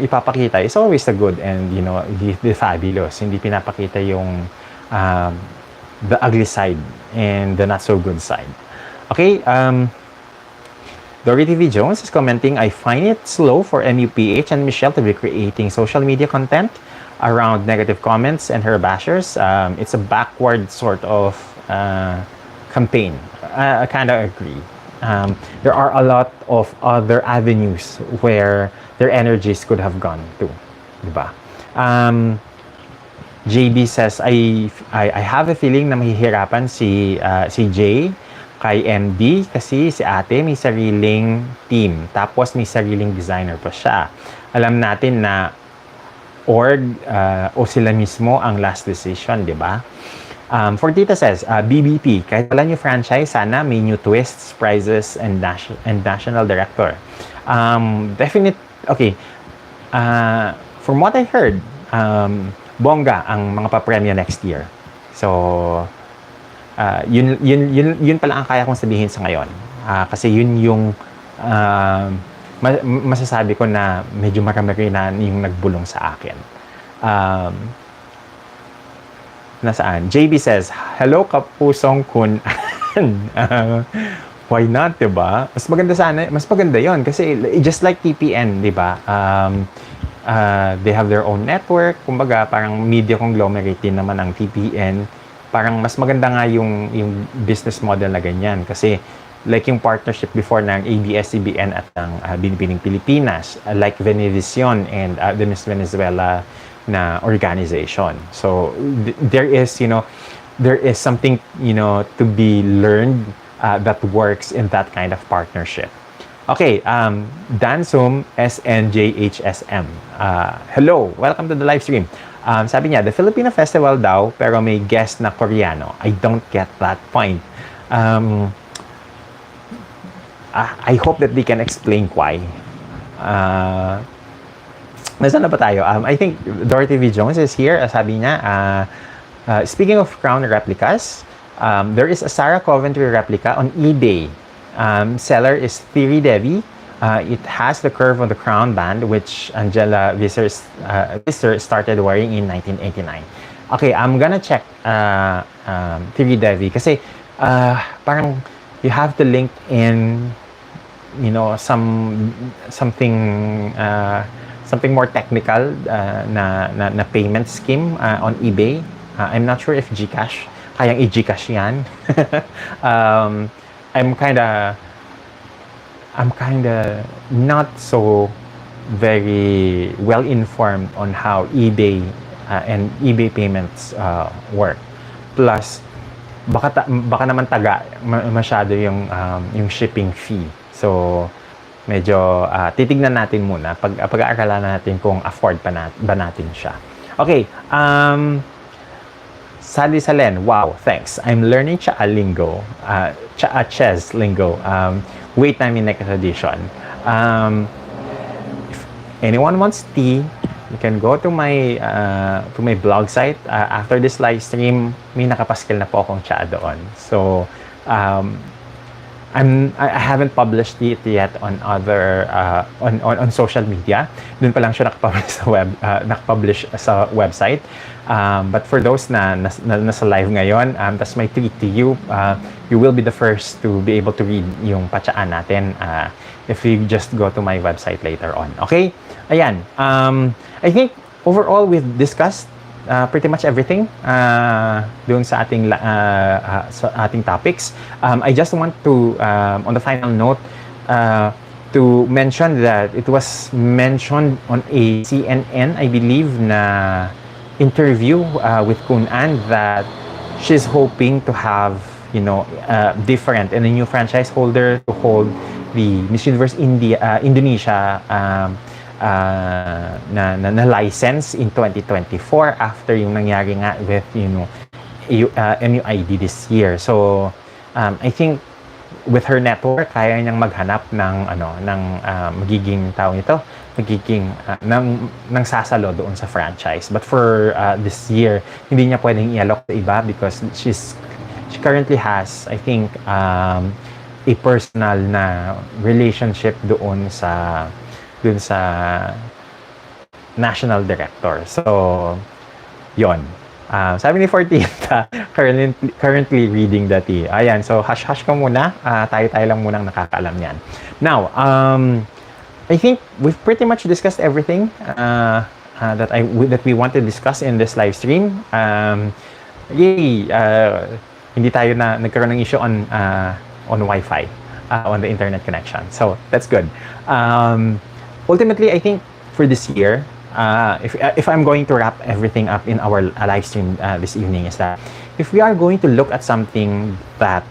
ipapakita is always the good and, you know, the fabulous. Hindi pinapakita yung the ugly side and the not so good side. Okay, Dory TV Jones is commenting, I find it slow for MUPh and Michelle to be creating social media content around negative comments and her bashers. It's a backward sort of campaign. I kind of agree. There are a lot of other avenues where their energies could have gone to, diba? JB says, I have a feeling na mahihirapan si Jay kay MD kasi si ate may sariling team tapos may sariling designer pa siya. Alam natin na org o sila mismo ang last decision, diba? Fortita says, BBP, kahit wala niyo franchise, sana may new twists, prizes, and national director. Okay. From what I heard, bongga ang mga papremyo next year. So, yun pala ang kaya kong sabihin sa ngayon. Kasi yun yung masasabi ko na medyo marami na yung nagbulong sa akin. Nasaan? JB says, hello kapusong kun. Why not, diba? Mas maganda sana, mas maganda yon kasi just like TPN, diba? They have their own network. Kumbaga, parang media conglomerate din naman ang TPN. Parang mas maganda nga yung business model na ganyan. Kasi like yung partnership before ng ABS-CBN at ng Binibining Pilipinas, like Venevisión and the Miss Venezuela na organization. So there is something, to be learned that works in that kind of partnership. Okay, Dansum SNJHSM. Hello, welcome to the live stream. Sabi niya, the Filipino Festival daw, pero may guest na Koreano. I don't get that point. I hope that they can explain why. Nasaan na ba tayo? I think Dorothy V. Jones is here. Sabi niya, speaking of crown replicas, there is a Sarah Coventry replica on eBay. Seller is Thierry Devi. It has the curve on the crown band, which Angela Visser started wearing in 1989. Okay, I'm gonna check Thierry Devi kasi parang you have to link in, something more technical na payment scheme on eBay. I'm not sure if GCash, kayang i-GCash yan. I'm kinda not so very well informed on how eBay and eBay payments work. Plus, baka naman masyado yung shipping fee. So, medyo titignan natin muna. Pag-aaralan natin kung afford ba natin siya. Okay. Sally Salen, wow, thanks. I'm learning Chaa lingo. Chez lingo. Wait namin next edition. If anyone wants tea, you can go to my blog site. After this live stream, may nakapaskil na po akong Chaa doon. So, I haven't published it yet on other on social media. Doon pa lang siya nakapublish sa website. But for those na nasa live ngayon, that's my treat to you. You will be the first to be able to read yung patsaan natin if you just go to my website later on. Okay? Ayan. I think overall we've discussed pretty much everything doon sa ating topics. I just want to on the final note, to mention that it was mentioned on a CNN, I believe, na interview with Kun An that she's hoping to have, different and a new franchise holder to hold the Miss Universe Indonesia na license in 2024 after yung nangyari nga with, MUID this year. So, I think with her network, kaya niyang maghanap ng magiging tao nito, magiging ng sasalo doon sa franchise. But for this year, hindi niya pwedeng i-alok sa iba because she currently has, I think, a personal na relationship doon sa national director. So, yon. Sabi ni 14, currently reading the tea. Ayan, so hush-hush ka muna. Tayo-tayo lang munang nakakaalam yan. Now, I think we've pretty much discussed everything that we want to discuss in this live stream. Hindi tayo nagkaroon ng issue on Wi-Fi, on the internet connection. So, that's good. Ultimately, I think for this year, if I'm going to wrap everything up in our live stream this evening, is that if we are going to look at something that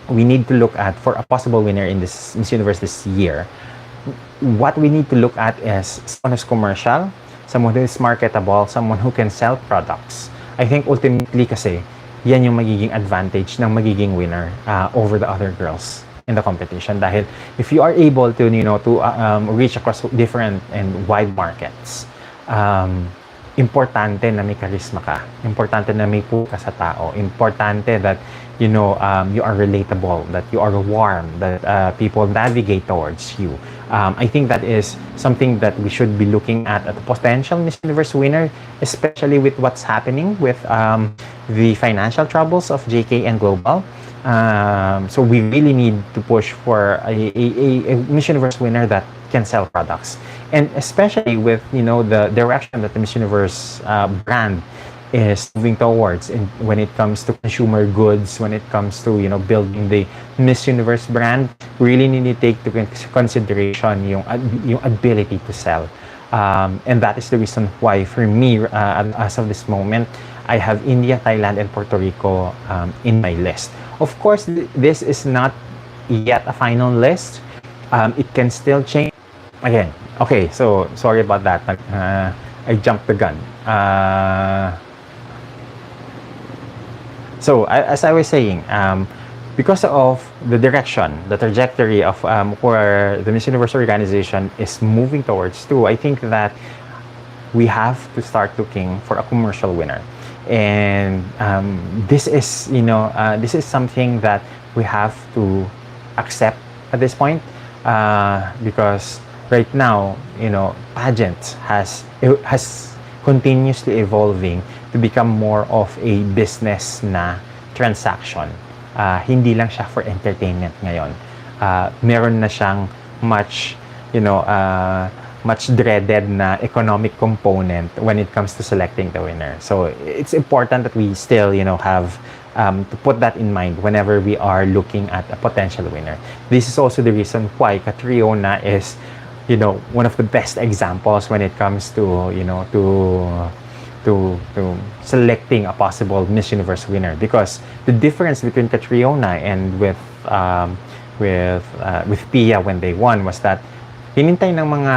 we need to look at for a possible winner in this Miss Universe this year, what we need to look at is someone who's commercial, someone who is marketable, someone who can sell products. I think ultimately kasi yan yung magiging advantage ng magiging winner over the other girls in the competition. Dahil if you are able to reach across different and wide markets, importante na may charisma ka, importante na may puso ka sa tao, importante that you are relatable, that you are warm, that people navigate towards you. I think that is something that we should be looking at a potential Miss Universe winner, especially with what's happening with the financial troubles of JKN Global. So we really need to push for a Miss Universe winner that can sell products, and especially with the direction that the Miss Universe brand is moving towards when it comes to consumer goods, when it comes to building the Miss Universe brand. Really need to take to consideration yung ability to sell, and that is the reason why for me as of this moment I have India, Thailand, and Puerto Rico in my list. Of course, this is not yet a final list. It can still change. Again, okay, so sorry about that. I jumped the gun. So, as I was saying, because of the direction, the trajectory of where the Miss Universe organization is moving towards too, I think that we have to start looking for a commercial winner. And this is something that we have to accept at this point, because right now, Pageant has continuously evolving to become more of a business na transaction. Hindi lang siya for entertainment ngayon. Meron na siyang much dreaded na economic component when it comes to selecting the winner. So it's important that we still, have to put that in mind whenever we are looking at a potential winner. This is also the reason why Catriona is, one of the best examples when it comes to, to selecting a possible Miss Universe winner, because the difference between Catriona and with Pia when they won was that hinintay ng mga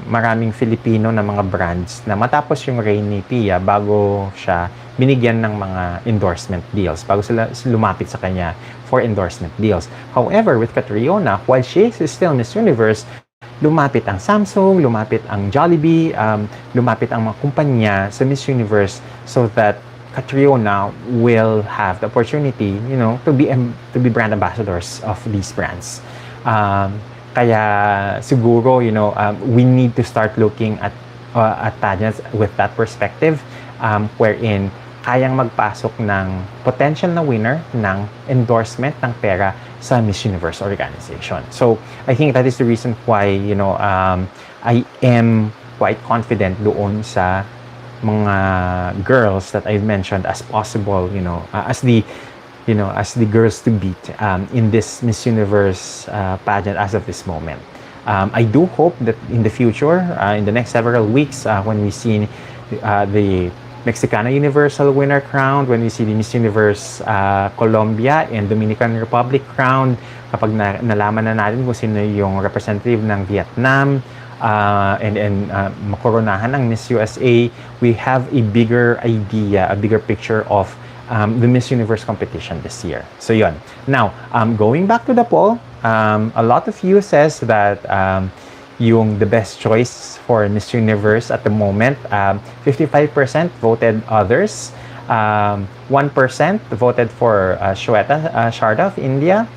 maraming Filipino na mga brands na matapos yung reign ni Pia bago siya binigyan ng mga endorsement deals, bago sila lumapit sa kanya for endorsement deals. However, with Catriona, while she is still Miss Universe, lumapit ang Samsung, lumapit ang Jollibee, lumapit ang mga kumpanya sa Miss Universe so that Catriona will have the opportunity, to be brand ambassadors of these brands. Kaya siguro, we need to start looking at pageants with that perspective, wherein kayang magpasok ng potential na winner ng endorsement ng pera sa Miss Universe organization. So, I think that is the reason why, I am quite confident doon sa mga girls that I've mentioned as possible, as the girls to beat in this Miss Universe pageant as of this moment. I do hope that in the future, in the next several weeks, when we see the Mexicana Universal Winner crowned, when we see the Miss Universe Colombia and Dominican Republic crowned, kapag nalaman na natin kung sino yung representative ng Vietnam, and makoronahan ang Miss USA, we have a bigger idea, a bigger picture of the Miss Universe competition this year. So yun. Now, going back to the poll, a lot of you says that yung the best choice for Miss Universe at the moment, 55% voted others, 1% voted for Sharda of India,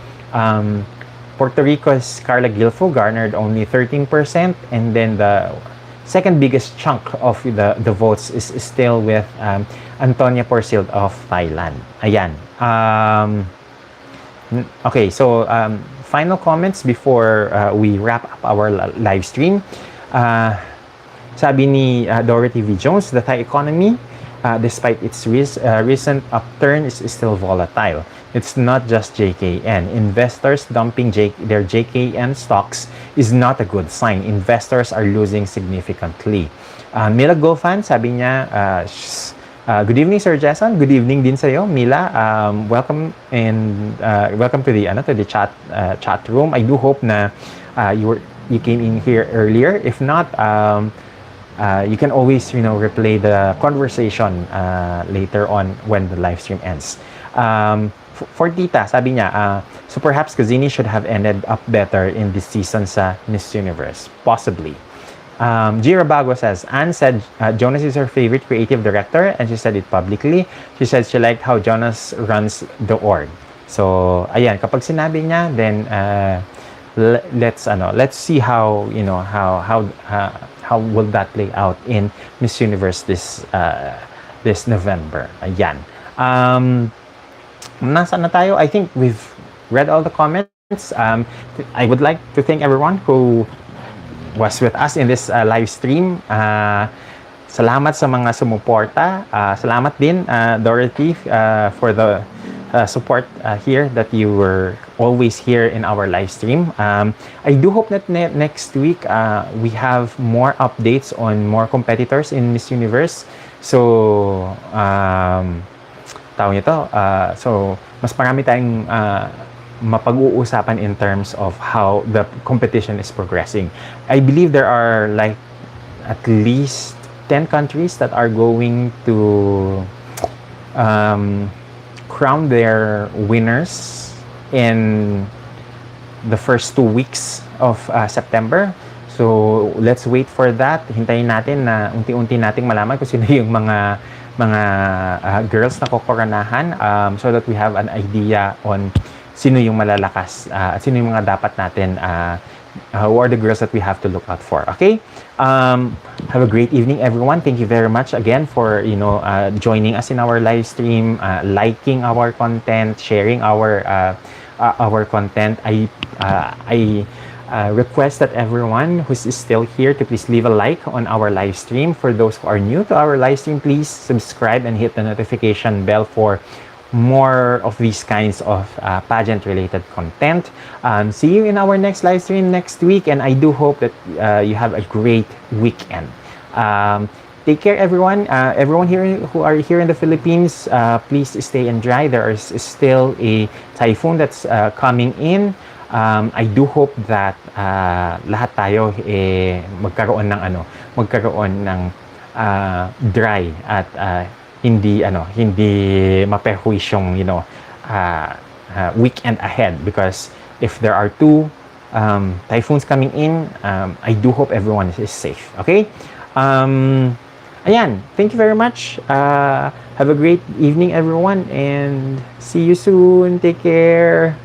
Puerto Rico's Carla Gilfo garnered only 13%, and then the second biggest chunk of the votes is still with Antonia Porcild of Thailand. Ayan. Okay, so final comments before we wrap up our live stream. Sabi ni Dorothy V. Jones, the Thai economy, despite its recent upturn, is still volatile. It's not just JKN. Investors dumping their JKN stocks is not a good sign. Investors are losing significantly. Mila Gofan, sabi niya, good evening, Sir Jason. Good evening din sa'yo, Mila. Welcome and welcome to the chat room. I do hope na you came in here earlier. If not, you can always replay the conversation later on when the live stream ends. For Tita, sabi niya, so perhaps Kazini should have ended up better in this season sa Miss Universe. Possibly. Gira Bago says, Anne said Jonas is her favorite creative director and she said it publicly. She said she liked how Jonas runs the org. So, ayan, kapag sinabi niya, then let's see how will that play out in Miss Universe this November. Ayan. Nasaan na tayo? I think we've read all the comments. I would like to thank everyone who was with us in this live stream. Salamat sa mga sumuporta. Salamat din, Dorothy, for the support here, that you were always here in our live stream. I do hope that next week we have more updates on more competitors in Miss Universe. So, so mas marami tayong mapag-uusapan in terms of how the competition is progressing. I believe there are like at least 10 countries that are going to crown their winners in the first 2 weeks of September. So let's wait for that. Hintayin natin na unti-unti nating malaman kung sino yung mga girls na kokoronahan, so that we have an idea on sino yung malalakas at sino yung mga dapat natin, who are the girls that we have to look out for. Okay? Have a great evening, everyone. Thank you very much again for joining us in our live stream, liking our content, sharing our content. I request that everyone who's still here to please leave a like on our live stream. For those who are new to our live stream, please subscribe and hit the notification bell for more of these kinds of pageant related content. See you in our next live stream next week, and I do hope that you have a great weekend. Take care, everyone. Everyone here who are here in the Philippines, please stay and dry. There is still a typhoon that's coming in. I do hope that lahat tayo magkaroon ng dry at hindi maperhuisyong weekend ahead, because if there are two typhoons coming in, I do hope everyone is safe. Okay? Ayan, thank you very much. Have a great evening, everyone, and see you soon. Take care.